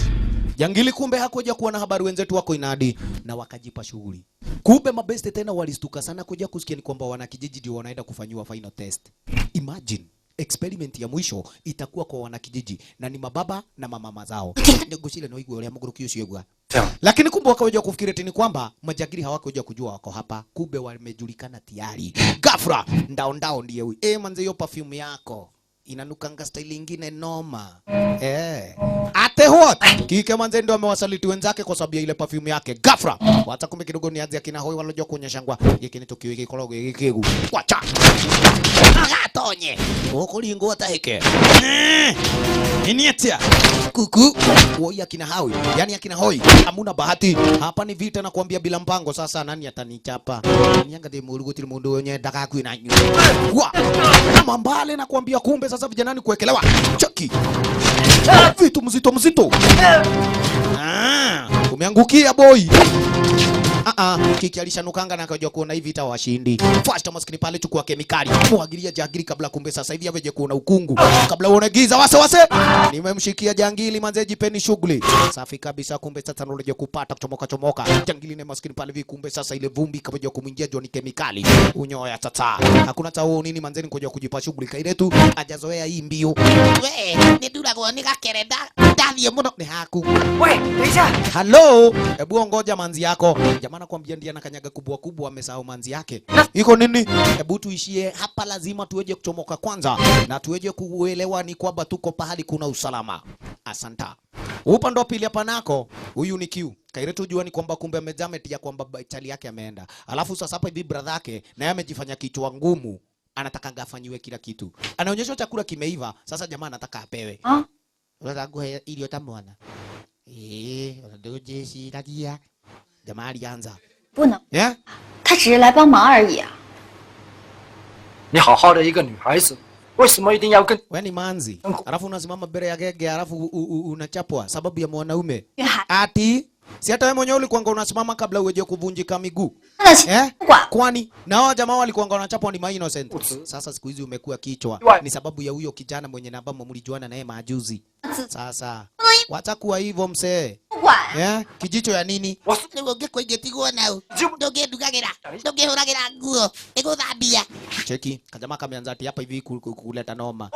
Jangili kumbe hakuja kuwa na habari wenzetu wako inadi na wakajipa shughuli. Kumbe mabeste tena walistuka sana kuja kusikia ni kwamba wanakijiji ndio wanaenda kufanyiwa final test. Imagine experiment ya mwisho itakuwa kwa wanakijiji na ni mababa na mamama zao. Ndio gusile no igwe ya mugurukio siegwa. Lakini kumbe wakaja kufikiri tini kwamba majagiri hawakuja kujua wako hapa. Kumbe wamejulikana tayari. Gafra ndao ndiye huyu. Manze hiyo perfume yako inanukanga style ingine noma. Ate what? Kike manze ndio amewasaliti wenzake kwa sababu ya ile perfume yake. Gafra. Wacha kumbe kidogo nianze akina hoi walojua kuonyesha ngwa. Hiki ni tukio hiki kologo hiki kegu. Wacha. Agatonye. Okolingo atahike. Inietia. Kuku. Woi akina hoi. Yani akina hoi. Hamuna bahati. Hapa ni vita na kuambia bila mpango sasa nani atanichapa. Nyanga de murugo tili mundu wenye daka kuina nyu. Wa. Mambale na kuambia kumbe sasa vijanani kuwekelewa. Cheki. Vitu mzito. Umeangukia boy. Kiki alishanukanga na akajua kuona hivi itawashindi. Fast maskini pale chukua kemikali. Muagilia jangili kabla kumbe sasa hivi aweje kuona ukungu. Kabla uone giza wase. Nimemshikia jangili manze jipeni shughuli. Safi kabisa kumbe sasa naloje kupata kuchomoka. Jangili ne maskini pale hivi kumbe sasa ile vumbi kaweje kumwingia John kemikali. Unyoya tata. Hakuna tao nini manze ni kuja kujipa shughuli kaile tu. Ajazoea hii mbio. Ni dura kwa nika kereda. Ndani mno ni haku. Hello. Hebu ngoja manzi yako. Jamana kwambia ndiye anakanyaga kubwa amesahau manzi yake. Iko nini? Hebu tuishie hapa lazima tuweje kuchomoka kwanza na tuweje kuelewa ni kwamba tuko pahali kuna usalama. Asanta. Upande wa pili hapa nako huyu ni Q. Kairetu jua ni kwamba kumbe amejameti ya kwamba chali yake ameenda. Alafu sasa hapa hivi brother yake naye amejifanya kichwa ngumu. Anataka gafanyiwe kila kitu. Anaonyesha chakula kimeiva. Sasa jamaa anataka apewe. Unataka kuhe ilio tamwana. Ndio jeshi takia. Jamaa alianza. 不能， Yeah? 他只是来帮忙而已啊。 你好好的一个女孩子，为什么一定要跟 Wewe ni manzi. Alafu unasimama mbele ya gege alafu unachapwa sababu ya mwanaume. 女孩， Ati si hata wewe mwenyewe ulikuwa unasimama kabla uweje kuvunjika miguu. 他的钱不管。 Kwani na hao jamaa walikuwa wanachapwa ni innocent. Sasa siku hizi umekuwa kichwa. Ni sababu ya huyo kijana mwenye namba mlijuana naye majuzi. Sasa wacha kuwa hivyo msee. 不管， Kijicho ya nini? Ndoge kwa getigwa nao. Ndoge dugagira. Ndoge huragira nguo. Ego dhabia. Cheki, kajamaa kameanza ati hapa hivi kuleta noma.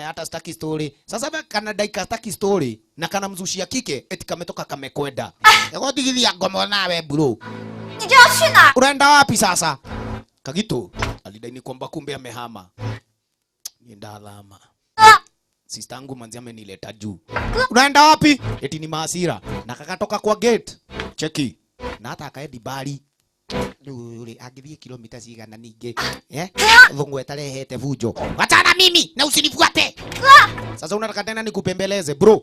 Hata sitaki story. Sasa baka kana dakika sitaki story na kana mzushia kike eti kametoka kamekwenda. Ego digiria gomo nawe bro. 你这要去哪儿？ Unaenda wapi sasa? Kagito alidai ni kwamba kumbe amehama. Nienda alama. Sistangu manzi amenileta juu. Unaenda wapi? Eti ni maasira. Na kakatoka kwa gate. Cheki. Na hata akaedi bali. Ule agithie kilomita cigana ningi. Thungu etarehete fujo. Wachana mimi na usinifuate. Sasa unataka tena nikupembeleze bro.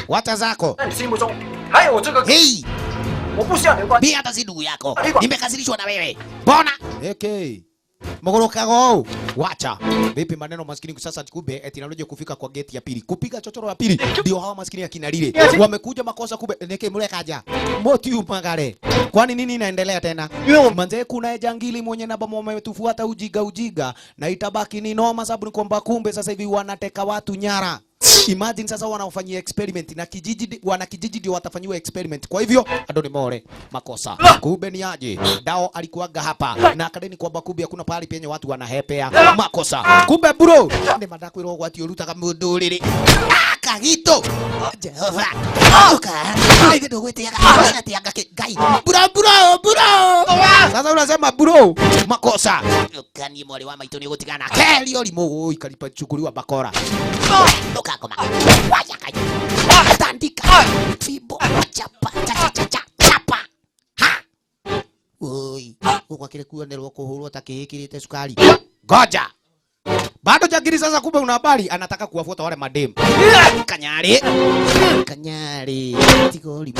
Wacha zako. 在你心目中还有我这个， Hey, 我不需要你的关心。 mimi hata si ndugu yako. Nimekasirishwa na wewe. Mbona? Okay. Mogorokago. Wacha. Vipi maneno maskini sasa kumbe eti naje kufika kwa gate ya pili. Kupiga chochoro ya pili. Ndio hawa maskini akina lile. Wamekuja makosa kumbe neke mlekaja. Moti upangare. Kwani nini inaendelea tena? Manze kuna jangili mwenye namba wametufuata ujiga na itabaki ni noma sababu ni kwamba kumbe sasa hivi wanateka watu nyara. Imagine sasa wanafanyia experiment na kijiji ndio watafanyiwa experiment. Kwa hivyo ado ni more makosa. Kumbe ni aje? Dao alikuwaga hapa na akadeni kwamba kumbe hakuna pahali penye watu wanahepea makosa. Kumbe bro, ni madakwiro gwati uruta kama muduriri. Kagito. Jehova. Oka. Ai ndo gwete yaka. Ati yaka gai. Bro. Sasa unasema bro, makosa. Kani mwali wa maitoni gutigana. Keli olimo ikalipa chukuliwa bakora. Oka koma. Waya kai. Tandika. Fibo chapa. Chapa. Ha. Oi. Uko kile kuonelwa kuhurwa takihikirite sukari. Goja. Bado jagiri sasa kumbe una habari anataka kuwafuata wale madem. Kanyari. Tigoli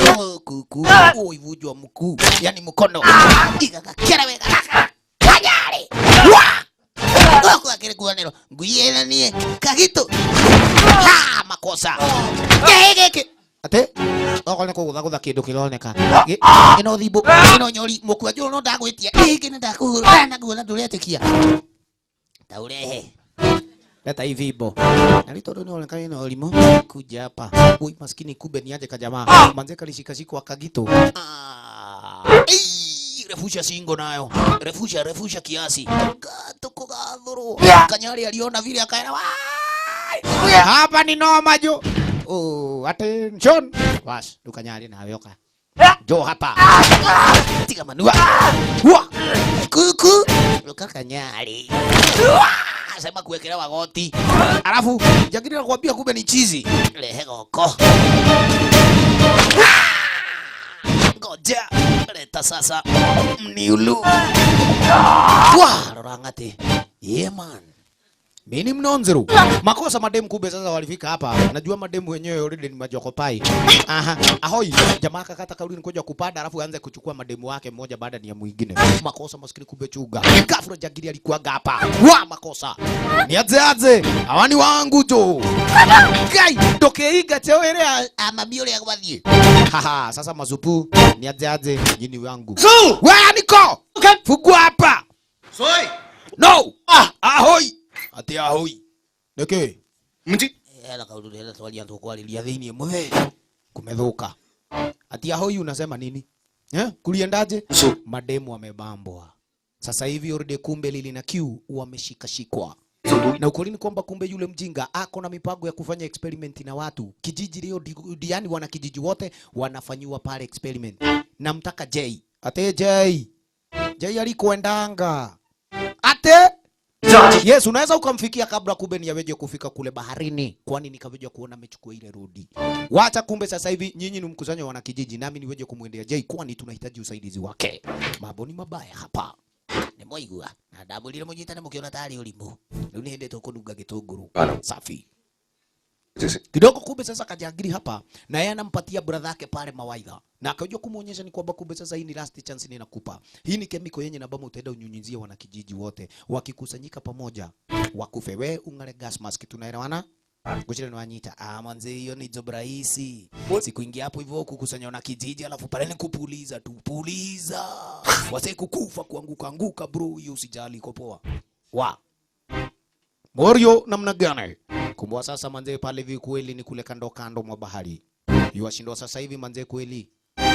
kuku. Oi vujwa mkuu. Yani mkono. Ikakakera wega. Kanyari. Uko kile kuonelwa. Nguyena nie. Kagito. Ha makosa. Gege. Ate? Oko neko gutha kindu kironeka. Ino thibo. Ino nyori mukua juro no ndagwitia. Iki ni ndakuhura na nguona nduretekia. Taurehe. Leta hivi ibo. Nalitodo ni onekana ina olimo. Kuja hapa. Ui maskini kumbe ni aje kajamaa. Manze kalishikashika Kagito. Refusha singo nayo. Refusha kiasi. Gato kogadhuru. Kanyari aliona vile akaenda. Hapa ni noma jo. Oh, attention. Was, dukanyari na yoka. Jo hapa. Tiga manua. Kuku. Luka kanyari. Sema kuwekelewa goti. Alafu jagiri anakuambia kumbe ni chizi. Lehe goko. Ngoja. Leta sasa. Mniulu. Wah, rorangate. Yeah man. Mini mnonzeru. Makosa mademu kumbe sasa walifika hapa. Najua mademu wenyewe already ni majokopai. Aha. Ahoi. Jamaa kakata kauli nikoja kupada alafu aanze kuchukua mademu wake mmoja baada ya mwingine. Makosa maskini kumbe chuga. Gafro jagiri alikuwa hapa. Wa makosa. Ni aze. Hawani wangu jo. Gai, tokeiga teoere Ama biole ya kubathie. haha, sasa mazupu ni aze jini wangu. Wewe niko. Fugua hapa. Soi. No. Ahoi. Ati ahoi. Neke. Mti. Hela kaudule hela twali antu kwa lilia thini mwe. Kumethuka. Ati ahoi unasema nini? Kuliendaje? Mademu wamebambwa. Sasa hivi already kumbe Lili na Q wameshikashikwa. Na ukweli ni kwamba kumbe yule mjinga ako na mipango ya kufanya experiment na watu. Kijiji leo yani wana kijiji wote wanafanyiwa pale experiment. Namtaka Jay. Ate Jay. Jay alikoendanga. Ate yes, unaweza ukamfikia kabla kumbe ni yaweje kufika kule baharini. Kwani nikaweje kuona amechukua ile rodi. Wacha kumbe sasa hivi nyinyi ni mkusanyo wana kijiji nami niweje kumwendea Jay kwani tunahitaji usaidizi wake. Mambo ni mabaya hapa. Ni moigua. Na dabulile mujita na mukiona tari ulimbo. Luni hende tokonuga gitunguru. Safi. Kidogo kumbe sasa kajagiri hapa na yeye anampatia brother yake pale mawaidha. Na akajua kumuonyesha ni kwamba kumbe sasa hii ni last chance ninakupa. Hii ni kemiko yenye na bama utaenda unyunyizia wana kijiji wote. Wakikusanyika pamoja, wakufe we ungale gas mask tunaelewana? Kuchile ni wanyita. Manze hiyo ni job rahisi. Siku ingia hapo hivyo kukusanya wana kijiji alafu pale ni kupuliza tu. Puliza. Wase kukufa kuanguka bro, hiyo usijali iko poa. Morio namna gani? Kumbe sasa manze pale hivi kweli ni kule kando mwa bahari. Yuashindwa sasa hivi manze kweli.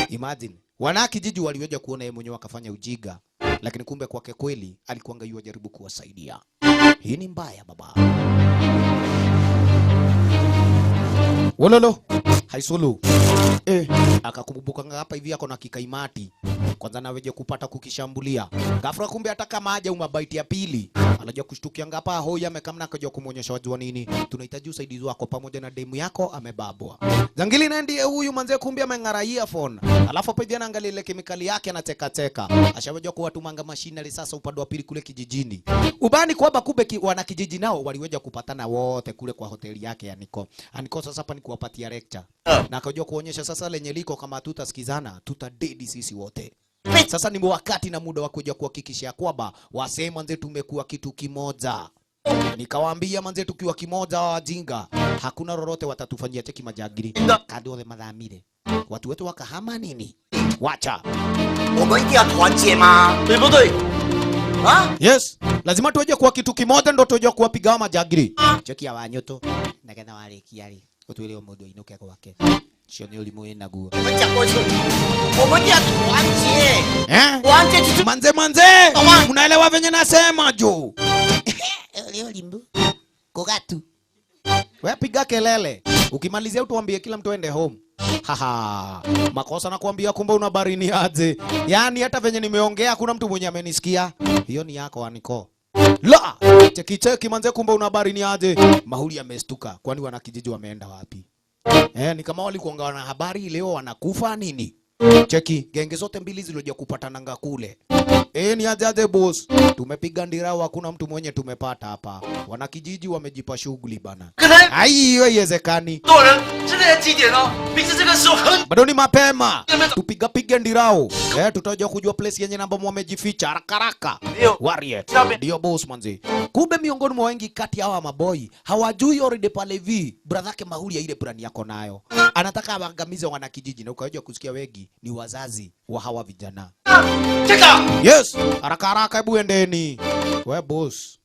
Imagine wana kijiji waliweja kuona yeye mwenyewe akafanya ujiga, lakini kumbe kwake kweli alikuanga yeye jaribu kuwasaidia. Hii ni mbaya baba. Wololo haisulu Akakumbuka hapa hivi ako na kikaimati. Kwanza naweje kupata kukishambulia. Ghafla kumbe hata kama aje umabaiti ya pili. Anajua kushtukia ngapa hoi amekamna akajua kumuonyesha wajua nini. Tunahitaji usaidizi wako pamoja na demu yako amebabwa. Jangili na ndiye huyu manze kumbe ameng'ara earphone. Alafu pia anaangalia ile kemikali yake anateka teka. Ashawajua kuwa tumanga machinery sasa upande wa pili kule kijijini. Ubani kwamba kumbe wana kijiji nao waliweja kupatana wote kule kwa hoteli yake ya Niko. Aniko sasa hapa ni kuwapatia lecture. Na akajua kuonyesha sasa lenye liko kama hatutasikizana tutadedi sisi wote. Sasa ni wakati na muda wa kuja kuhakikisha kwamba wasema manze tumekuwa kitu kimoja. Nikawaambia manze tukiwa kimoja wajinga hakuna lolote watatufanyia cheki majagiri. Kadi wale madhamire. Watu wetu wakahama nini? Wacha. Yes, lazima tuweje kuwa kitu kimoja ndo tuweje kuwapiga majagiri. Cheki ya wanyoto. Ndagana wale kiali. Utwele omodo inuke kwake. Shoni ulimuwe naguo. Manze, unaelewa venye nasema jo? Leo limbu. Kogatu. Wewe piga kelele. Ukimalizia utuambie kila mtu aende home. Haha. Makosa nakwambia kumbe una barini aje. Yaani hata venye nimeongea kuna mtu mwenye amenisikia. Hiyo ni yako Aniko. La! Cheki manze kumbe una barini aje. Mahuli yamestuka. Kwani wana kijiji wameenda wapi? Ni kama walikuanga na habari leo wanakufa nini? Cheki, genge zote mbili ziloja kupatananga kule. Ni ajaje boss. Tumepiga ndira hakuna mtu mwenye tumepata hapa. Wanakijiji wamejipa shughuli bana. Ai hiyo haiwezekani. Bado ni mapema. Tupiga ndirao. Tutaja kujua place yenye namba wamejificha haraka. Warrior. Ndio boss manzi. Kumbe miongoni mwa wengi kati hawa maboy hawajui already pale hivi brother yake Mahuli ya ile brand yako nayo. Anataka waangamize wanakijiji na ukaja kusikia wengi ni wazazi wa hawa vijana. Yes, haraka hebu endeni. We boss.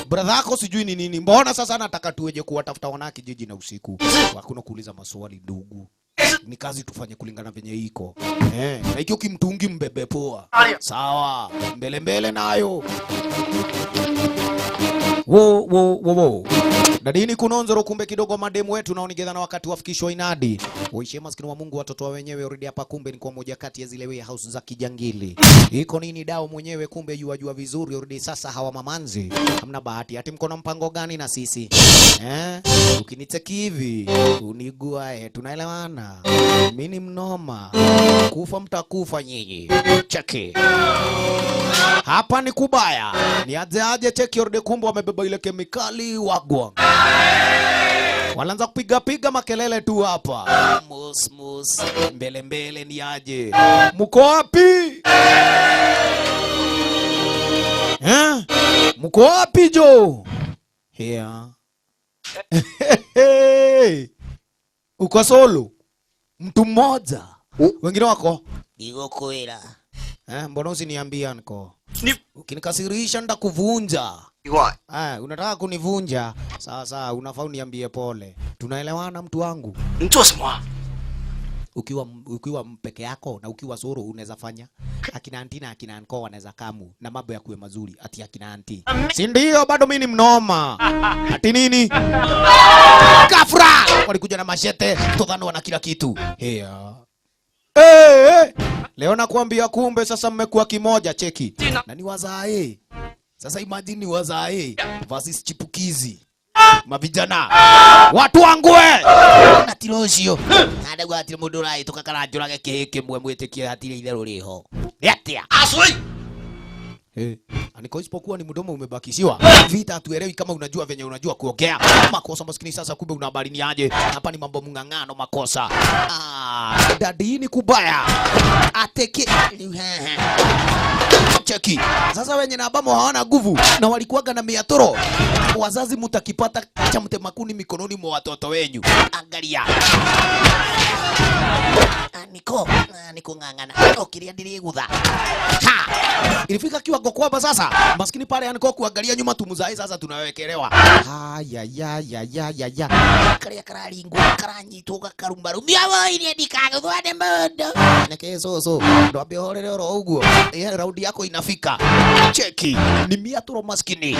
Brother yako sijui ni nini. Mbona sasa anataka tuweje kuwatafuta wanakijiji na usiku? Hakuna kuuliza maswali ndugu. Ni kazi tufanye kulingana venye iko. Na ikio kimtungi mbebe poa. Sawa, mbele nayo. Wo. Dadini kunonzoro kumbe kidogo mademu wetu naonigedha na wakati wafikishwa inadi. Uishe maskini wa Mungu watoto wa wenyewe already hapa kumbe ni kwa moja kati ya zile warehouse za kijangili. Iko nini dao mwenyewe kumbe jua vizuri already sasa hawa mamanzi. Hamna bahati ati mko na mpango gani na sisi? Ukiniteki hivi unigua tunaelewana. Mimi ni mnoma. Kufa mtakufa nyinyi. Cheki. Hapa ni kubaya. Ni aje cheki already kumbe wamebeba ile kemikali wagwa. Wanaanza kupiga makelele tu hapa. Mus mbele ni aje. Mko wapi? Mko wapi jo? Here. Uko solo? Mtu mmoja. Wengine wako? Niko kwela. Mbona usiniambia niko? Ukinikasirisha ndakuvunja. Unataka kunivunja? Sawa, unafaa uniambie pole. Tunaelewana mtu wangu? Ukiwa mpeke yako na ukiwa soro unaweza fanya. Akina aunti na akina anko wanaweza kamu na mambo ya kuwe mazuri ati akina aunti. Si ndio bado mimi ni mnoma. Ati nini? Kafra! Walikuja na mashete, tudhani wana kila kitu. Leo nakwambia kumbe sasa mmekuwa kimoja cheki. Na ni wazae. Sasa imagine wazae versus chipukizi. Mavijana. Watu wangu na tirosio. Nada gwa tiro mudurai tukakarajura geke mwe mwetikie hatire ile riho. Yatia. Asoi. Aniko isipokuwa ni mdomo umebakishiwa. Vita hatuelewi kama unajua venye unajua kuongea. Makosa maskini sasa kumbe una habari ni aje. Hapa ni mambo mngangano makosa. Dadi ni kubaya. Ateke. Cheki. Sasa wenye na abamo hawana nguvu na walikuwaga na miatoro. Wazazi mutakipata cha mtemakuni mikononi mwa watoto wenyu. Angalia. Niko ngangana. Okiria ndirigutha. Ilifika kiwango kwamba sasa maskini pale Aniko kuangalia nyuma tumuzae sasa tunawekelewa. Ya. Karia karalingo karanyitwo gakarumbaru. Miawa ile dikaga twade mbondo. Nekesoso. Ndo abihorere oro uguo. Raundi yako inafika. Cheki. Ni miatoro maskini.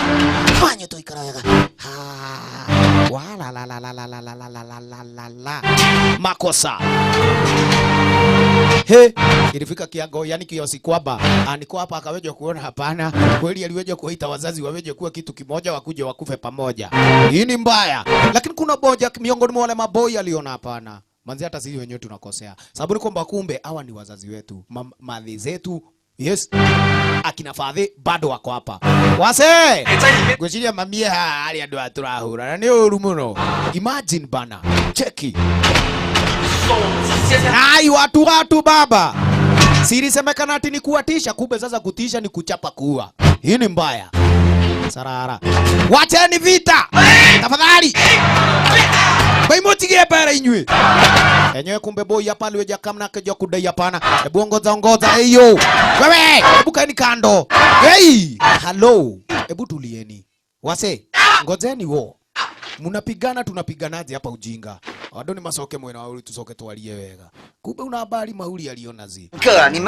Fanyo to ikaraga. Wala la la la la la la la la la la la. Makosa. He, ilifika kiago yani kiasi kwamba aniko hapa akaweje kuona hapana. Kweli aliweje kuita wazazi waweje kuwa kitu kimoja wakuje wakufe pamoja. Hii ni mbaya. Lakini kuna moja miongoni mwa wale maboy aliona hapana. Manzi hata sisi wenyewe tunakosea. Sababu ni kwamba kumbe hawa ni wazazi wetu, madhi zetu. Yes. Akina fadhi bado wako hapa. Wase! Kuchilia mamia hali ando aturahura. Na ni uru muno. Imagine bana. Cheki. Ai watu baba. Siri semekana ati ni kuwatisha, kumbe sasa kutisha ni kuchapa kuua. Hii ni mbaya. Sarara. Wacheni vita. Tafadhali. Baimutige para inywe. Enyewe kumbe boy hapa aliweja kamna kejo kudai hapana. Hebu ongoza. Hey yo. Wewe, hebu kaeni kando. Hey, hello. Hebu tulieni. Wase, ngojeni wo. Munapigana tunapiganaje hapa ujinga. Wado ni masoke mwena wauli tusoke tuwalie wega. Kumbe una habari mahuli aliona zi.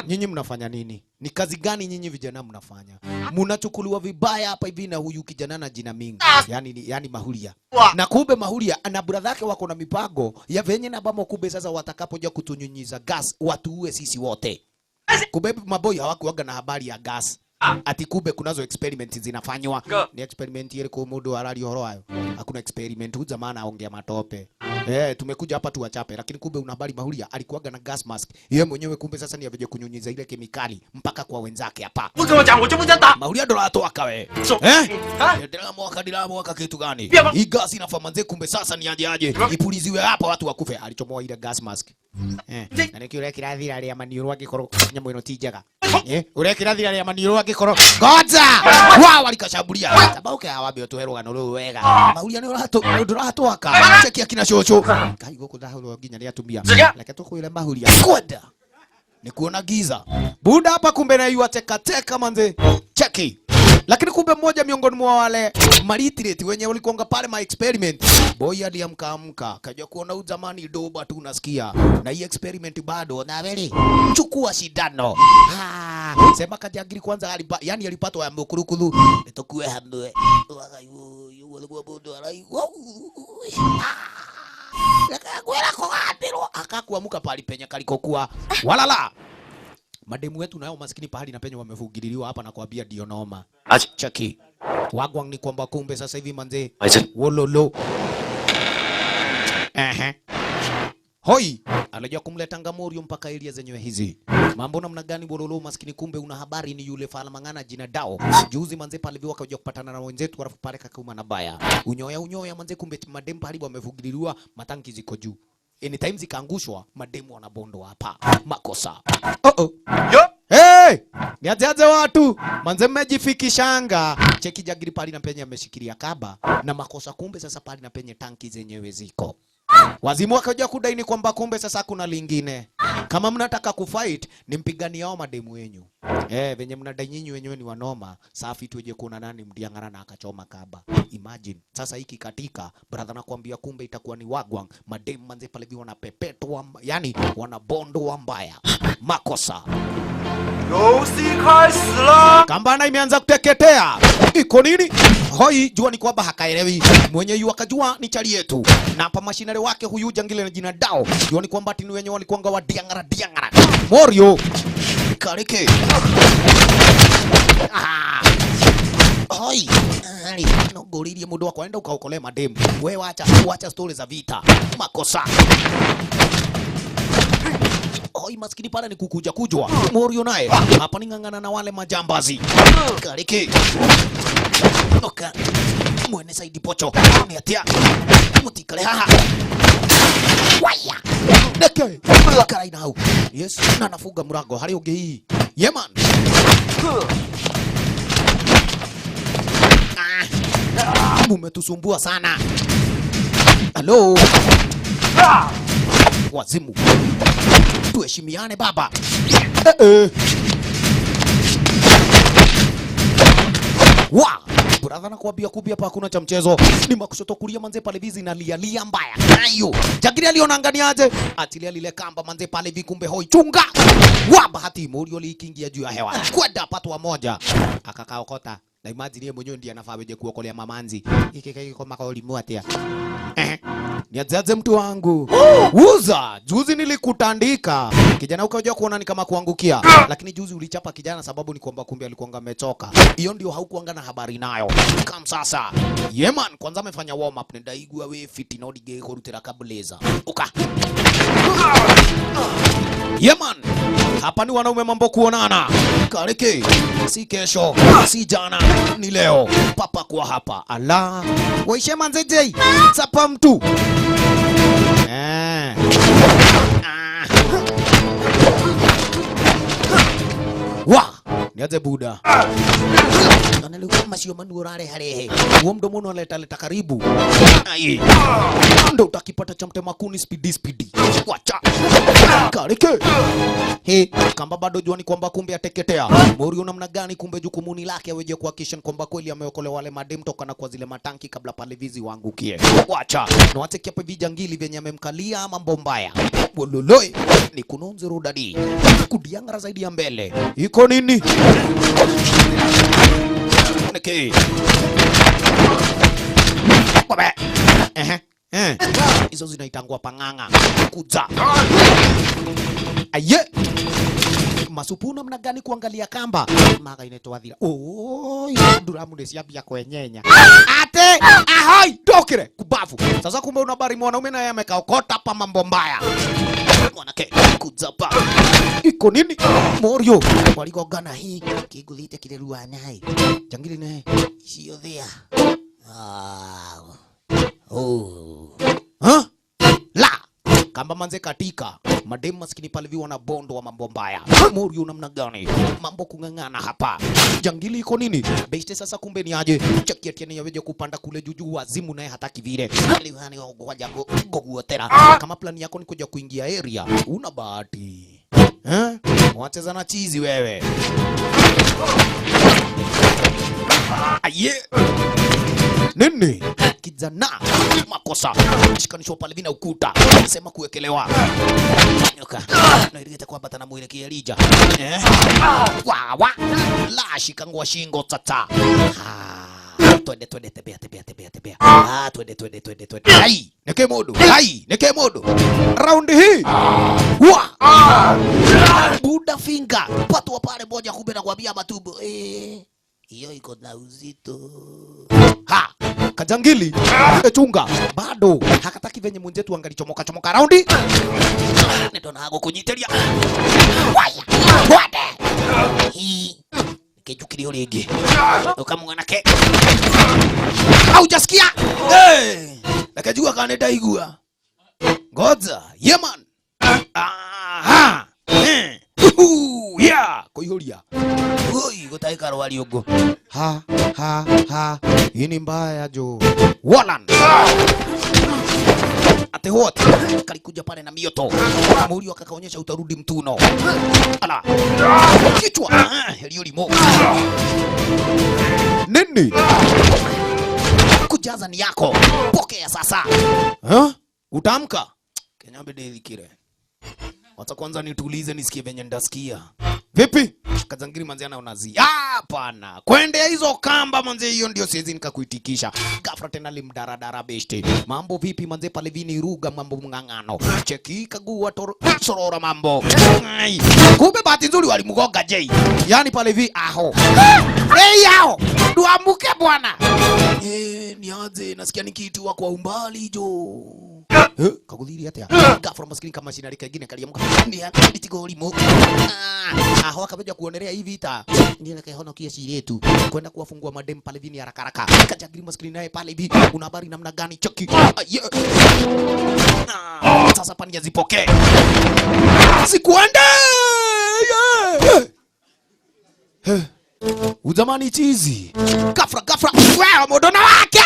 Nyinyi mnafanya nini? Ni kazi gani nyinyi vijana mnafanya? Munachukuliwa vibaya hapa hivi na huyu kijana na jina mingi. Yani mahulia. Na kumbe mahulia ana brother yake wako na mipango ya venye na bamo kumbe sasa watakapoja kutunyunyiza gas watuue sisi wote. Kumbe maboy hawakuaga na habari ya gas. Ati kumbe kunazo experiment zinafanywa. Ni experiment ile kwa mudo halali horo hayo. Hakuna experiment huyu jamaa anaongea matope. Tumekuja hapa tuwachape lakini kumbe una habari mahulia alikuwaga na gas mask. Yeye mwenyewe kumbe sasa ni aveje kunyunyiza ile kemikali mpaka kwa wenzake hapa. Mahulia ndo atoa kawe. Ndio mwaka kitu gani? Hii gas inafamanze kumbe sasa ni aje. Ipuliziwe hapa watu wakufe. Alichomoa ile gas mask. Na nikiura kirathira ria maniuru agikoro nyamwe no tijaga. Ure kirathira ria maniuru agikoro. Goza! Wow alikashambulia. Tabauke hawabe otuherwa no ru wega. Mahulia ni urato aka. Cheki akina shocho. Kai goko dahulu ginya ria tumia. Leke tukuile mahulia. Kwenda. Ni kuona giza. Buda hapa kumbe na yu ateka manze. Cheki. Lakini kumbe mmoja miongoni mwa wale maritireti wenye walikuanga pale ma experiment. Boy aliamka kaja kuona uzamani doba tu unasikia. Na hii experiment bado na veli. Chukua shindano. Sema kajagiri kwanza yani alipatwa ya mkurukulu. Nitokuwe hamwe. Wakayu walikuwa bodo alai. Akagwera kwa atiro akakuamuka pali penye kalikokuwa. Walala. Mademu wetu nao maskini pahali na penye wamefugililiwa hapa na kuambia ndio noma. Cheki. Wagwang ni kwamba kumbe sasa hivi manze. Wololo. Hoi, alija kumleta Ngamorio mpaka area zenyewe hizi. Mambo namna gani Wololo maskini kumbe una habari ni yule fala mangana jina Dao. Juzi manze pale viwa kaja kupatana na wenzetu warafu pale kakuma na baya. Unyoya manze kumbe mademu pahali wamefugililiwa matanki ziko juu. Anytime zikaangushwa mademu wanabondo hapa. Makosa. Hey! Niajaze watu. Manze mmejifikishanga. Cheki jagiri pali na penye ameshikilia kaba na makosa kumbe sasa pali na penye tanki zenyewe ziko. Wazimu wakaja kudaini kwamba kumbe sasa kuna lingine. Kama mnataka kufight ni mpigani yao mademu wenyu. Venye mnadai nyinyi wenyewe ni wanoma, safi tueje kuona nani mdiangara na akachoma kaba. Imagine. Sasa hiki katika brother nakwambia kumbe itakuwa ni wagwang. Mademu manze pale vi wanapepetwa yani wanabondwa mbaya. Makosa. Kambana imeanza kuteketea. Iko nini? Hoi jua ni kwamba hakaelewi. Mwenye yu akajua ni chali yetu. Na hapa mashinare wake huyu jangile na jina Dao. Jua ni kwamba tinu wenye walikuanga wa diangara. Morio. Karike. Hoi. No gorili mudo wako enda ukaokole mademu. We wacha stories za vita. Makosa. Hoi maskini pala ni kukuja kujwa. Morio nae hapa ni ngangana na wale majambazi. Karike. Oka. Mwene saidi pocho. Ni atia. Mutikale haha. Waya. Deke. Karai na hau. Yes. Na nafuga murago. Hari uge hii. Yeah man. Mumetusumbua sana. Hello. Wazimu. Tuheshimiane baba. Wa, brother nakwambia kubia hapa hakuna cha mchezo. Ni makushoto kulia manze pale vizi na lia mbaya. Ayo. Jagiri alionanganiaje? Atilia lile kamba manze pale vikumbe hoi chunga. Wa bahati Morio likiingia juu ya hewa. Kwenda patwa moja. Akakaokota. Na imagine yeye mwenyewe ndiye anafaa weje kuokolea mamanzi. Iki kwa makaulimu atia. Niazaze mtu wangu. Uza, juzi nilikutandika. Kijana ukaja kuona ni kama kuangukia. Lakini juzi ulichapa kijana sababu ni kwamba kumbe alikuanga ametoka. Hiyo ndio haukuanga na habari nayo. Kam sasa. Yeman kwanza amefanya warm up ndaigua we fiti no dige kurutira kabuleza. Uka. Yeman. Hapa ni wanaume mambo kuonana. Kareke. Si kesho, si jana, ni leo. Papa kwa hapa. Ala. Waishe manzeje. Sapa mtu. Wa. Niaze buda. Analikuwa masio manurare harehe. Uo mdomo unaleta karibu. Ai. Ndo utakipata cha mtema kuni speedy. Wacha. Kareke. He, kamba bado juani kwamba kumbe ateketea. Morio namna gani kumbe jukumuni lake aweje kuhakikisha kwamba kweli ameokolewa wale madem tokana kwa zile matanki kabla pale vizi waangukie. Wacha. Na watekia pa vijangili venye amemkalia mambo mbaya. Bololoi ni kunonze rodadi. Kudiangara zaidi ya mbele. Iko nini? Okay. Babe. Hizo zinaitangwa panganga. Kuza. Aye. Masupu namna gani kuangalia kamba? Maga inatoa dhira. Oi, duramu nesiabia kwenyenya. Ate, ahoi, tokire, kubafu. Sasa kumbe unabari mwanaume na yeye amekaokota pa mambo mbaya. Mwanake, kuzapa. Iko nini? Morio, waligogana hii. Kigulite kile ruanai. Jangili ne, sio there. Oh. Huh? La. Kamba manze katika. Madem maskini pale viwa na bondo wa mambo mbaya. Morio namna gani? Mambo kungangana hapa. Jangili iko nini? Beste sasa kumbe ni aje. Chaki atiani yaweje kupanda kule juju wazimu naye hataki vile. Liwani waja goguotera. Kama plani yako ni kuja kuingia area. Una bahati. Wacheza na chizi wewe. Aye. Nini? Kijana makosa shikanisho pale vina ukuta sema kuwekelewa nyoka na ilete kwa batana mwelekea Elija wa la shikangwa shingo tata twende tebea twende hai neke modo round hii wa buda finga patu pale moja kumbe na kuambia matumbo hiyo iko na uzito. Ha! Kajangili chunga bado hakataki venye mwenzetu angalichomoka raundi. Ndio na hago kunyitelia. Waya! Wade! Hii kejukilio lege. Ukamwana ke. Au jasikia? Nakajua kaneda igua. Godza, Yeman. Aha! Yeah, koihoria. Oi, gotaika rawali ogo. Ha. Hii ni mbaya jo. Walan. Ate wote kalikuja pale na mioto. Morio akakaonyesha utarudi mtuno. Ala. Kichwa. Heliolimo. Nini? Kujaza ni yako. Pokea sasa. Utamka. Kenyambe deli kire. Wacha kwanza nitulize nisikie venye ndasikia. Vipi? Kazangiri manzi anaonazi. Hapana. Kwendea hizo kamba manzi hiyo ndio siwezi nikakuitikisha. Gafra tena limdaradara beshte. Mambo vipi manzi pale vini ruga mambo mngangano. Cheki kagua sorora mambo. Kumbe bahati nzuri walimgoga Jay. Yaani pale vi aho. Yao. Duamuke bwana. Niaze nasikia nikiitwa kwa umbali jo. Kaguliri atia. Gafra maskini kama shinari kagine kaliamka. Ndia itigoli mo. Aho akabeja kuonerea hivi vita. Ndio nakaona kiasi yetu. Kwenda kuwafungua madem pale vini haraka. Kajagiri maskini naye pale hivi. Una habari namna gani choki? Sasa pani yazipokee. Sikuende. Uzamani chizi. Gafra. Wewe modona wake.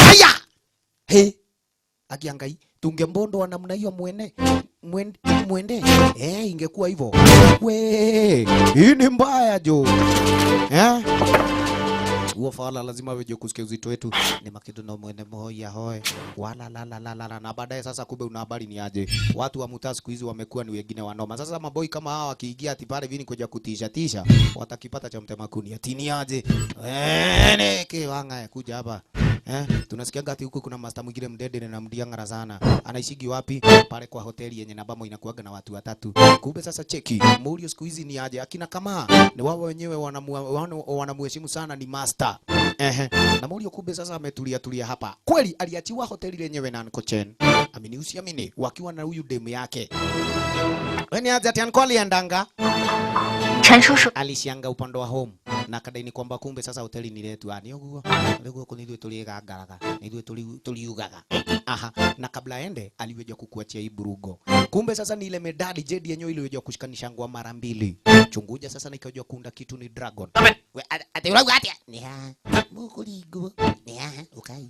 Haya. Akiangai tungembondo wa namna hiyo mwende ingekuwa hivyo. We, hii ni mbaya jo. Huo fala lazima weje kusikia uzito wetu. Ni makido na mwene moya hoe. Wala la la la la na baadaye sasa kumbe una habari ni aje. Watu wa mtaa siku hizi wamekuwa ni wengine wanoma. Sasa maboi kama hawa wakiingia ati pale vini kuja kutisha watakipata cha mtema kuni. Ati ni aje. Neke wanga kuja hapa. Tunasikia ngati huku kuna master mwingine mdede na mdiangara sana. Anaishigi wapi? Pale kwa hoteli yenye nabamo inakuaga na watu watatu. Kumbe sasa cheki. Murio siku hizi ni aje. Akina kama ni wao wenyewe wanamheshimu sana ni master. Na Murio kumbe sasa ametulia hapa. Kweli aliachiwa hoteli yenyewe na Uncle Chen. Amini usiamini wakiwa na huyu demu yake. Weni aje ati Uncle aliendanga? Chen Shushu Alishianga upande wa home. Na kadaini kwamba kumbe sasa hoteli ni letu ani oguo kunidwe tuligagaraga nidwe tuliugaga na kabla ende aliweja kukuachia hii burugo. Kumbe sasa ni ile medali jedi yenyewe iliweja kushikanisha ngwa mara mbili. Chunguja sasa nikajua kuunda kitu ni dragon. We ate ulaga atia ni ha mukuligo ni ha ukai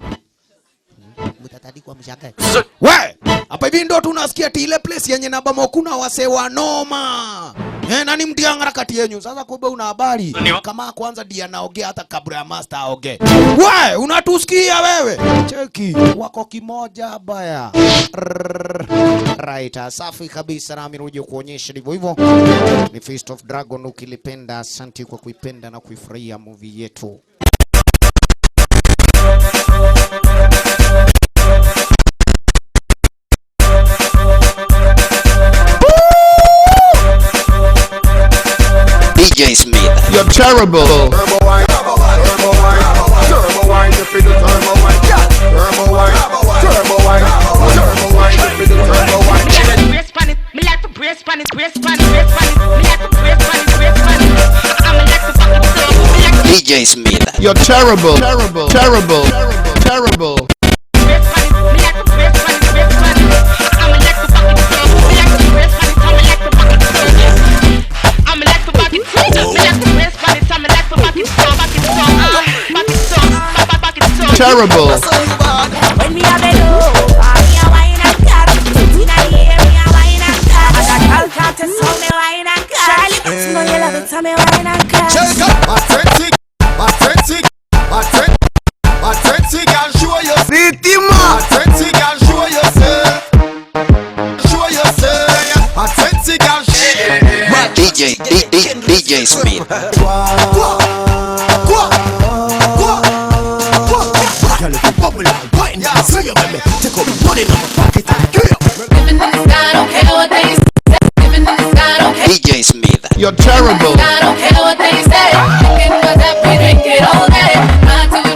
mtatadi kwa mshaka. We hapa hivi ndo tunasikia ile place yenye nabamo kuna wase wa noma. Nani mdiangara kati yenyu? Sasa kumbe una habari. Kama kwanza dia naongea hata kabla ya master aongee. We, unatusikia wewe? Cheki, wako kimoja baya. Right, safi kabisa na amiruje kuonyesha hivyo hivyo. Ni Feast of Dragon ukilipenda. Asante kwa kuipenda na kuifurahia movie yetu. DJ Smith. You're terrible. Turbo wine, turbo wine, turbo wine, you feel the turbo wine, turbo wine, turbo wine, turbo wine, you feel the turbo wine. Brace pan it, me like to brace pan it, brace pan it, brace pan it, me like to brace pan it, brace pan it. I'm like to fuck it up, me like to DJ Smith. You're terrible. Terrible. Terrible. Terrible. brace pan it, me like to brace pan it, brace pan it. I'm like to fuck it up, me like to brace pan it, I'm like to fuck it up, yes. I'm like to fuck it up, me like to brace pan it, I'm like to fuck it up, fuck it up, fuck it up, fuck it up. Terrible. When me a bed over, me a wine and cut. Inna the air, me a wine and cut. I got culture to so me wine and cut. Charlie, you know you love it, so me wine and cut. Authentic, authentic, authentic, authentic, and show yourself. Authentic and show yourself. Show yourself. Authentic and DJ Smith. DJ Smith. You're terrible. I don't care what they say. Drinking was that we drink it all day.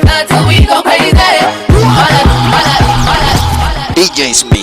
Not till we go crazy. DJ Smith.